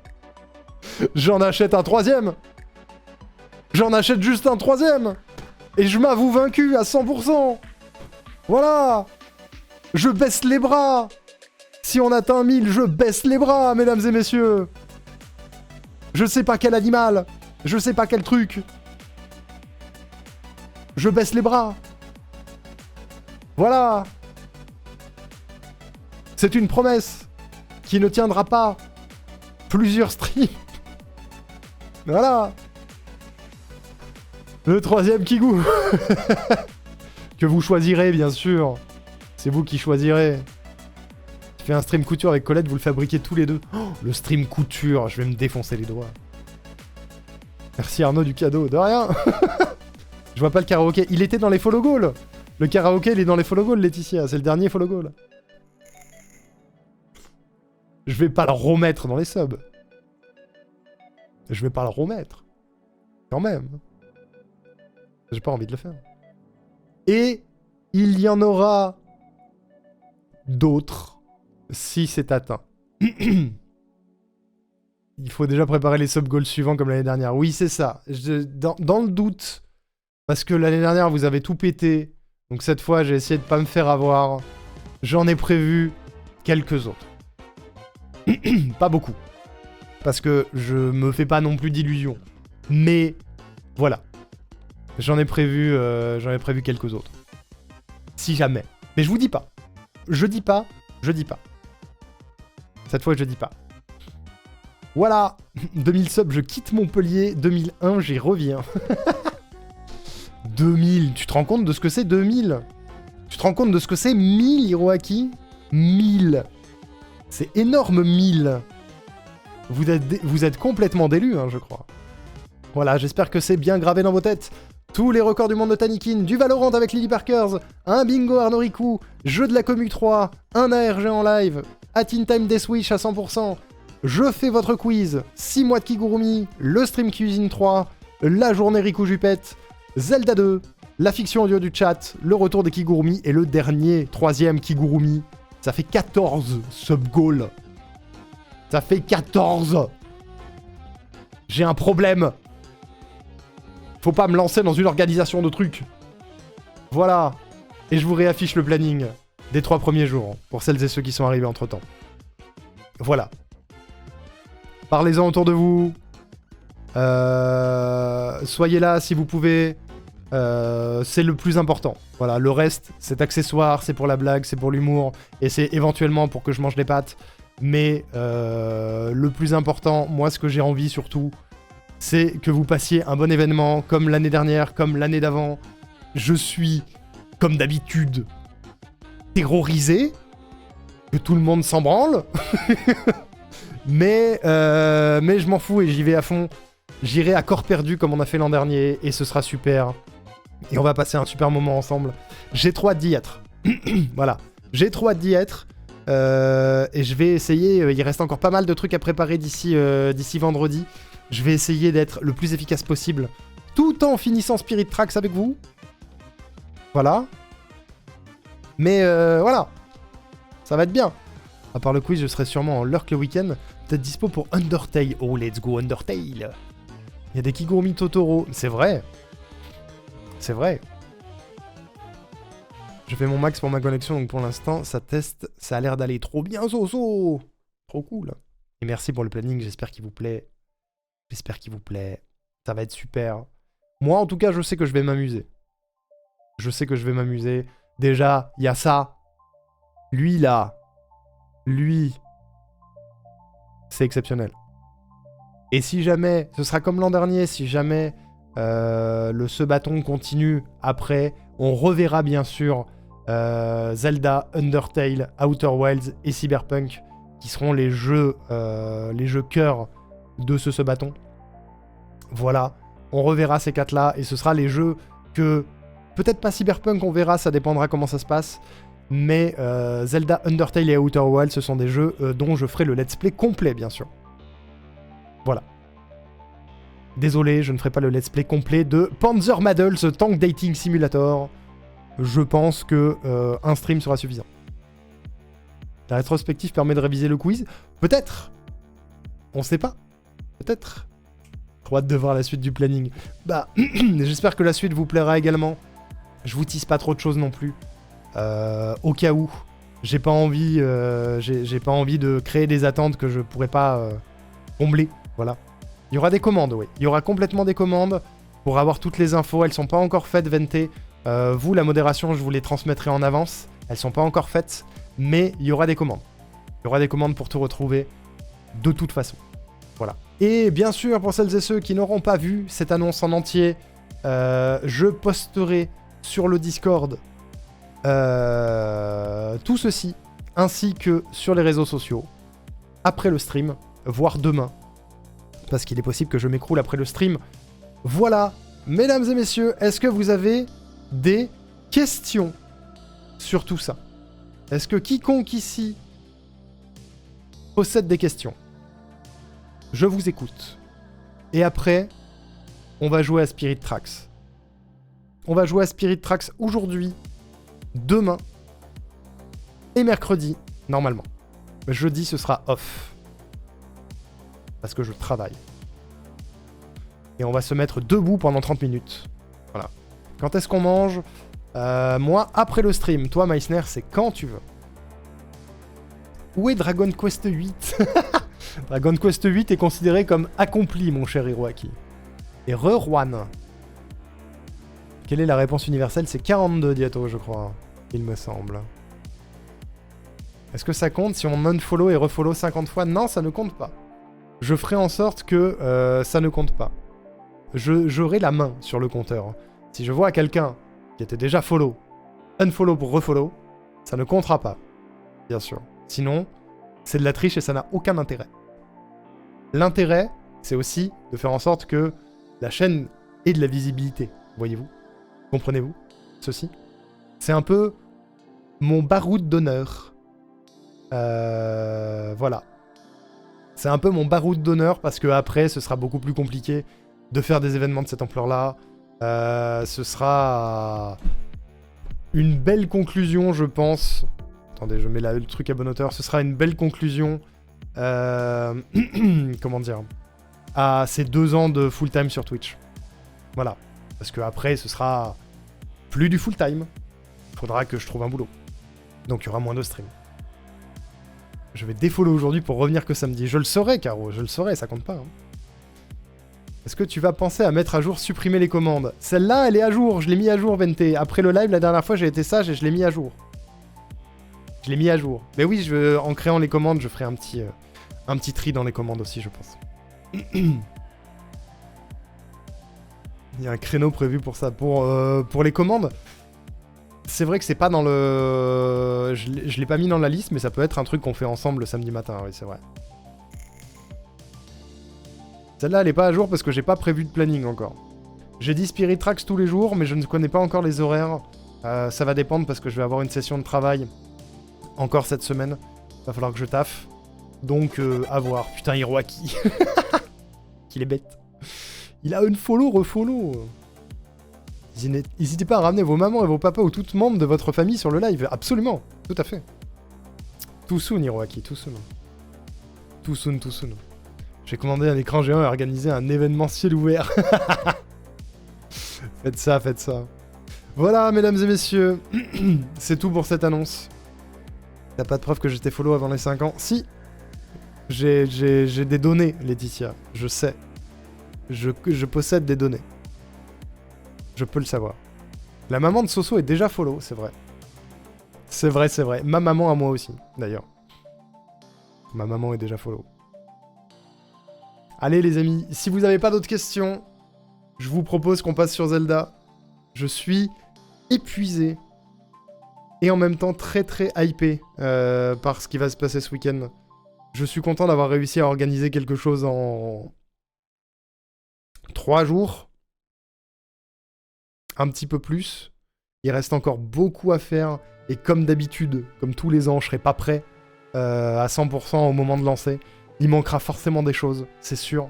J'en achète un troisième. J'en achète juste un troisième. Et je m'avoue vaincu à 100%. Voilà. Je baisse les bras. Si on atteint 1000, je baisse les bras, mesdames et messieurs. Je sais pas quel animal. Je sais pas quel truc. Je baisse les bras. Voilà. C'est une promesse qui ne tiendra pas. Plusieurs streams. Voilà. Le troisième Kigou. Que vous choisirez, bien sûr. C'est vous qui choisirez. Je fais un stream couture avec Colette, vous le fabriquez tous les deux. Oh, le stream couture, je vais me défoncer les doigts. Merci Arnaud du cadeau. De rien. Je vois pas le karaoké. Il était dans les follow goals. Le karaoké, il est dans les follow goals, Laetitia. C'est le dernier follow goal. Je vais pas le remettre dans les subs. Je vais pas le remettre. Quand même. J'ai pas envie de le faire. Et il y en aura d'autres si c'est atteint. Il faut déjà préparer les sub goals suivants comme l'année dernière. Oui, c'est ça. Dans le doute, parce que l'année dernière, vous avez tout pété. Donc cette fois, j'ai essayé de pas me faire avoir. J'en ai prévu quelques autres. Pas beaucoup. Parce que je me fais pas non plus d'illusions. Mais voilà. J'en ai prévu quelques autres. Si jamais. Mais je vous dis pas. Je dis pas. Cette fois, je dis pas. Voilà. 2000 subs, je quitte Montpellier. 2001, j'y reviens. 2000. Tu te rends compte de ce que c'est 2000? Tu te rends compte de ce que c'est 1000, Hiroaki? 1000. C'est énorme, 1000. Vous êtes complètement délus, hein, je crois. Voilà, j'espère que c'est bien gravé dans vos têtes. tous les records du monde de Tanikin, du Valorant avec Lily Parkers, un bingo Arnaud Riku, jeu de la Commu 3, un ARG en live, At In Time Death Wish à 100%, je fais votre quiz, 6 mois de Kigurumi, le stream Cuisine 3, la journée Riku Jupette, Zelda 2, la fiction audio du chat, le retour des Kigurumi et le dernier, 3ème Kigurumi. Ça fait 14 sub-goals. Ça fait 14. J'ai un problème. Faut pas me lancer dans une organisation de trucs. Voilà. Et je vous réaffiche le planning des 3 premiers jours, pour celles et ceux qui sont arrivés entre-temps. Voilà. Parlez-en autour de vous. Soyez là si vous pouvez. C'est le plus important. Voilà, le reste, c'est accessoire, c'est pour la blague, c'est pour l'humour, et c'est éventuellement pour que je mange des pâtes. Mais le plus important, moi, ce que j'ai envie surtout, c'est que vous passiez un bon événement, comme l'année dernière, comme l'année d'avant. Je suis, comme d'habitude, terrorisé, que tout le monde s'en branle. mais je m'en fous et j'y vais à fond. J'irai à corps perdu comme on a fait l'an dernier, et ce sera super. Et on va passer un super moment ensemble. J'ai trop hâte d'y être. Voilà. J'ai trop hâte d'y être. Et je vais essayer, il reste encore pas mal de trucs à préparer d'ici vendredi. Je vais essayer d'être le plus efficace possible, tout en finissant Spirit Tracks avec vous. Voilà. Mais voilà. Ça va être bien. À part le quiz, je serai sûrement en lurk le week-end. Peut-être dispo pour Undertale. Oh, let's go Undertale. Il y a des Kigurumi Totoro. C'est vrai. C'est vrai. Je fais mon max pour ma connexion, donc pour l'instant, ça teste. Ça a l'air d'aller trop bien, Zozo. Trop cool. Et merci pour le planning, j'espère qu'il vous plaît. J'espère qu'il vous plaît. Ça va être super. Moi, en tout cas, je sais que je vais m'amuser. Je sais que je vais m'amuser. Déjà, il y a ça. Lui, là. Lui. C'est exceptionnel. Et si jamais, ce sera comme l'an dernier, si jamais ce bâton continue après, on reverra bien sûr Zelda, Undertale, Outer Wilds et Cyberpunk, qui seront les jeux cœurs de ce bâton. Voilà, on reverra ces 4-là, et ce sera les jeux que... Peut-être pas Cyberpunk, on verra, ça dépendra comment ça se passe. Mais Zelda, Undertale et Outer Wilds, ce sont des jeux dont je ferai le let's play complet, bien sûr. Voilà. Désolé, je ne ferai pas le let's play complet de Panzer Madel, ce Tank Dating Simulator. Je pense que un stream sera suffisant. La rétrospective permet de réviser le quiz. Peut-être. On sait pas. Peut-être. Trop hâte de voir la suite du planning. Bah, j'espère que la suite vous plaira également. Je vous tease pas trop de choses non plus. Au cas où, j'ai pas envie de créer des attentes que je pourrais pas combler. Voilà. Il y aura des commandes, oui. Il y aura complètement des commandes pour avoir toutes les infos. Elles sont pas encore faites, Vente. Vous, la modération, je vous les transmettrai en avance. Elles sont pas encore faites, mais il y aura des commandes. Il y aura des commandes pour tout retrouver de toute façon. Voilà. Et bien sûr, pour celles et ceux qui n'auront pas vu cette annonce en entier, je posterai sur le Discord tout ceci, ainsi que sur les réseaux sociaux, après le stream, voire demain. Parce qu'il est possible que je m'écroule après le stream. Voilà, mesdames et messieurs, est-ce que vous avez des questions sur tout ça? Est-ce que quiconque ici possède des questions? Je vous écoute. Et après, on va jouer à Spirit Tracks. On va jouer à Spirit Tracks aujourd'hui, demain et mercredi, normalement. Jeudi, ce sera off. Parce que je travaille. Et on va se mettre debout pendant 30 minutes. Voilà. Quand est-ce qu'on mange? Moi, après le stream. Toi, Meissner, c'est quand tu veux. Où est Dragon Quest 8? Dragon Quest 8 est considéré comme accompli, mon cher Hiroaki. Et Re-Juan. Quelle est la réponse universelle? C'est 42, Diato, je crois. Il me semble. Est-ce que ça compte si on unfollow et refollow 50 fois? Non, ça ne compte pas. Je ferai en sorte que ça ne compte pas. J'aurai la main sur le compteur. Si je vois quelqu'un qui était déjà follow, unfollow pour refollow, ça ne comptera pas. Bien sûr. Sinon, c'est de la triche et ça n'a aucun intérêt. L'intérêt, c'est aussi de faire en sorte que la chaîne ait de la visibilité. voyez-vous? Comprenez-vous ceci? C'est un peu mon baroud d'honneur. Voilà. C'est un peu mon baroud d'honneur parce que après, ce sera beaucoup plus compliqué de faire des événements de cette ampleur-là. Ce sera une belle conclusion, je pense. Attendez, je mets le truc à bonne hauteur. Ce sera une belle conclusion. Comment dire? À ces 2 ans de full-time sur Twitch. Voilà. Parce que après, ce sera plus du full-time. Il faudra que je trouve un boulot. Donc il y aura moins de stream. Je vais défollow aujourd'hui pour revenir que samedi. Je le saurai, Caro, je le saurai, ça compte pas. Hein. Est-ce que tu vas penser à mettre à jour, supprimer les commandes? Celle-là, elle est à jour, je l'ai mis à jour, Vente. Après le live, la dernière fois, j'ai été sage et je l'ai mis à jour. Je l'ai mis à jour. Mais oui, en créant les commandes, je ferai un petit tri dans les commandes aussi, je pense. Il y a un créneau prévu pour ça. Pour les commandes, c'est vrai que c'est pas dans le... Je l'ai pas mis dans la liste, mais ça peut être un truc qu'on fait ensemble le samedi matin, oui, c'est vrai. Celle-là, elle est pas à jour parce que j'ai pas prévu de planning encore. J'ai dit Spirit Tracks tous les jours, mais je ne connais pas encore les horaires. Ça va dépendre parce que je vais avoir une session de travail encore cette semaine. Va falloir que je taffe. Donc, à voir. Putain, Hiroaki. Qu'il est bête. Il a unfollow, refollow. N'hésitez pas à ramener vos mamans et vos papas ou tout membres de votre famille sur le live. Absolument. Tout à fait. Too soon, Hiroaki. Too soon. Too soon, too soon. J'ai commandé un écran géant et organisé un événement ciel ouvert. Faites ça, faites ça. Voilà, mesdames et messieurs. C'est tout pour cette annonce. T'as pas de preuve que j'étais follow avant les 5 ans? Si. J'ai des données, Laetitia. Je sais. Je possède des données. Je peux le savoir. La maman de Soso est déjà follow, c'est vrai. C'est vrai, c'est vrai. Ma maman à moi aussi, d'ailleurs. Ma maman est déjà follow. Allez les amis, si vous n'avez pas d'autres questions, je vous propose qu'on passe sur Zelda. Je suis épuisé. Et en même temps très très hypé par ce qui va se passer ce week-end. Je suis content d'avoir réussi à organiser quelque chose en 3 jours. Un petit peu plus. Il reste encore beaucoup à faire. Et comme d'habitude, comme tous les ans, je serai pas prêt à 100% au moment de lancer. Il manquera forcément des choses, c'est sûr.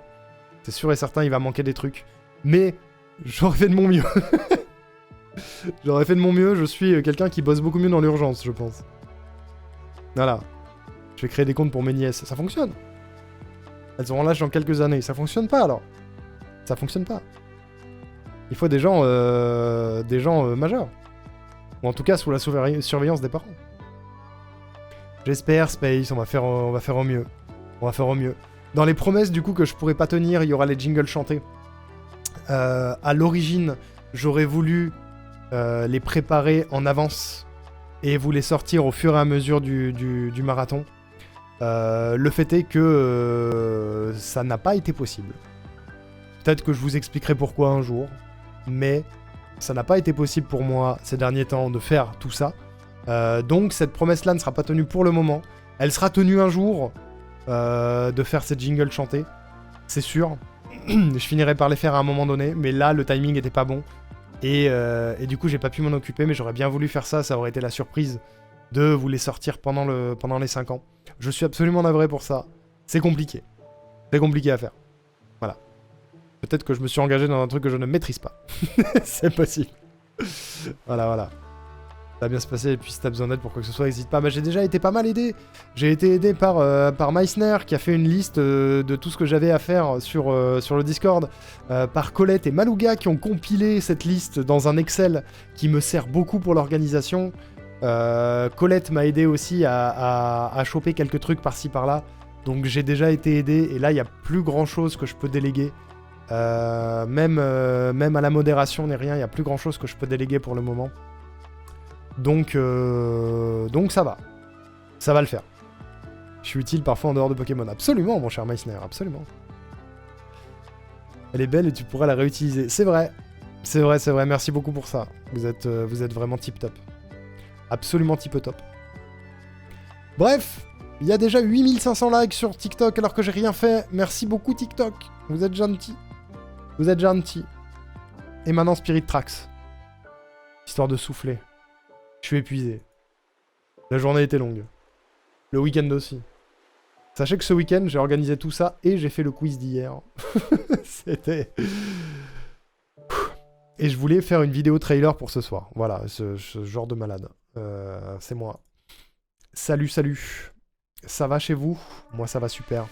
C'est sûr et certain, il va manquer des trucs. Mais j'aurais fait de mon mieux. J'aurais fait de mon mieux, je suis quelqu'un qui bosse beaucoup mieux dans l'urgence, je pense. Voilà. Je vais créer des comptes pour mes nièces. Ça fonctionne. Elles auront l'âge dans quelques années. Ça fonctionne pas alors. Ça fonctionne pas. Il faut des gens majeurs. Ou en tout cas sous la surveillance des parents. J'espère, Space, on va faire au mieux. On va faire au mieux. Dans les promesses du coup que je pourrais pas tenir, il y aura les jingles chantés. À l'origine, j'aurais voulu les préparer en avance et vous les sortir au fur et à mesure du marathon. Le fait est que ça n'a pas été possible. Peut-être que je vous expliquerai pourquoi un jour, mais ça n'a pas été possible pour moi ces derniers temps de faire tout ça. Donc cette promesse-là ne sera pas tenue pour le moment. Elle sera tenue un jour de faire cette jingle chantée, c'est sûr. Je finirai par les faire à un moment donné, mais là le timing était pas bon. Et du coup j'ai pas pu m'en occuper, mais j'aurais bien voulu faire ça, ça aurait été la surprise de vous les sortir pendant les 5 ans. Je suis absolument navré pour ça. C'est compliqué. C'est compliqué à faire. Voilà. Peut-être que je me suis engagé dans un truc que je ne maîtrise pas. C'est possible. Voilà. Ça va bien se passer, et puis si t'as besoin d'aide pour quoi que ce soit, n'hésite pas. Bah, j'ai déjà été pas mal aidé. J'ai été aidé par Meissner, qui a fait une liste de tout ce que j'avais à faire sur le Discord. Par Colette et Malouga, qui ont compilé cette liste dans un Excel qui me sert beaucoup pour l'organisation. Colette m'a aidé aussi à choper quelques trucs par-ci par-là. Donc j'ai déjà été aidé, et là il n'y a plus grand-chose que je peux déléguer. Même à la modération ni rien, il n'y a plus grand-chose que je peux déléguer pour le moment. Donc ça va. Ça va le faire. Je suis utile parfois en dehors de Pokémon. Absolument, mon cher Meissner, absolument. Elle est belle et tu pourras la réutiliser. C'est vrai. C'est vrai. Merci beaucoup pour ça. Vous êtes vraiment tip-top. Absolument tip-top. Bref, il y a déjà 8500 likes sur TikTok alors que j'ai rien fait. Merci beaucoup TikTok. Vous êtes gentil. Vous êtes gentil. Et maintenant Spirit Tracks. Histoire de souffler. Je suis épuisé. La journée était longue. Le week-end aussi. Sachez que ce week-end, j'ai organisé tout ça et j'ai fait le quiz d'hier. C'était... Et je voulais faire une vidéo trailer pour ce soir. Voilà, ce genre de malade. C'est moi. Salut, salut. Ça va chez vous? Moi, ça va super.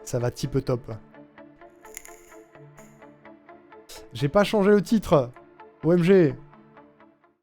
Ça va type top. J'ai pas changé le titre. OMG.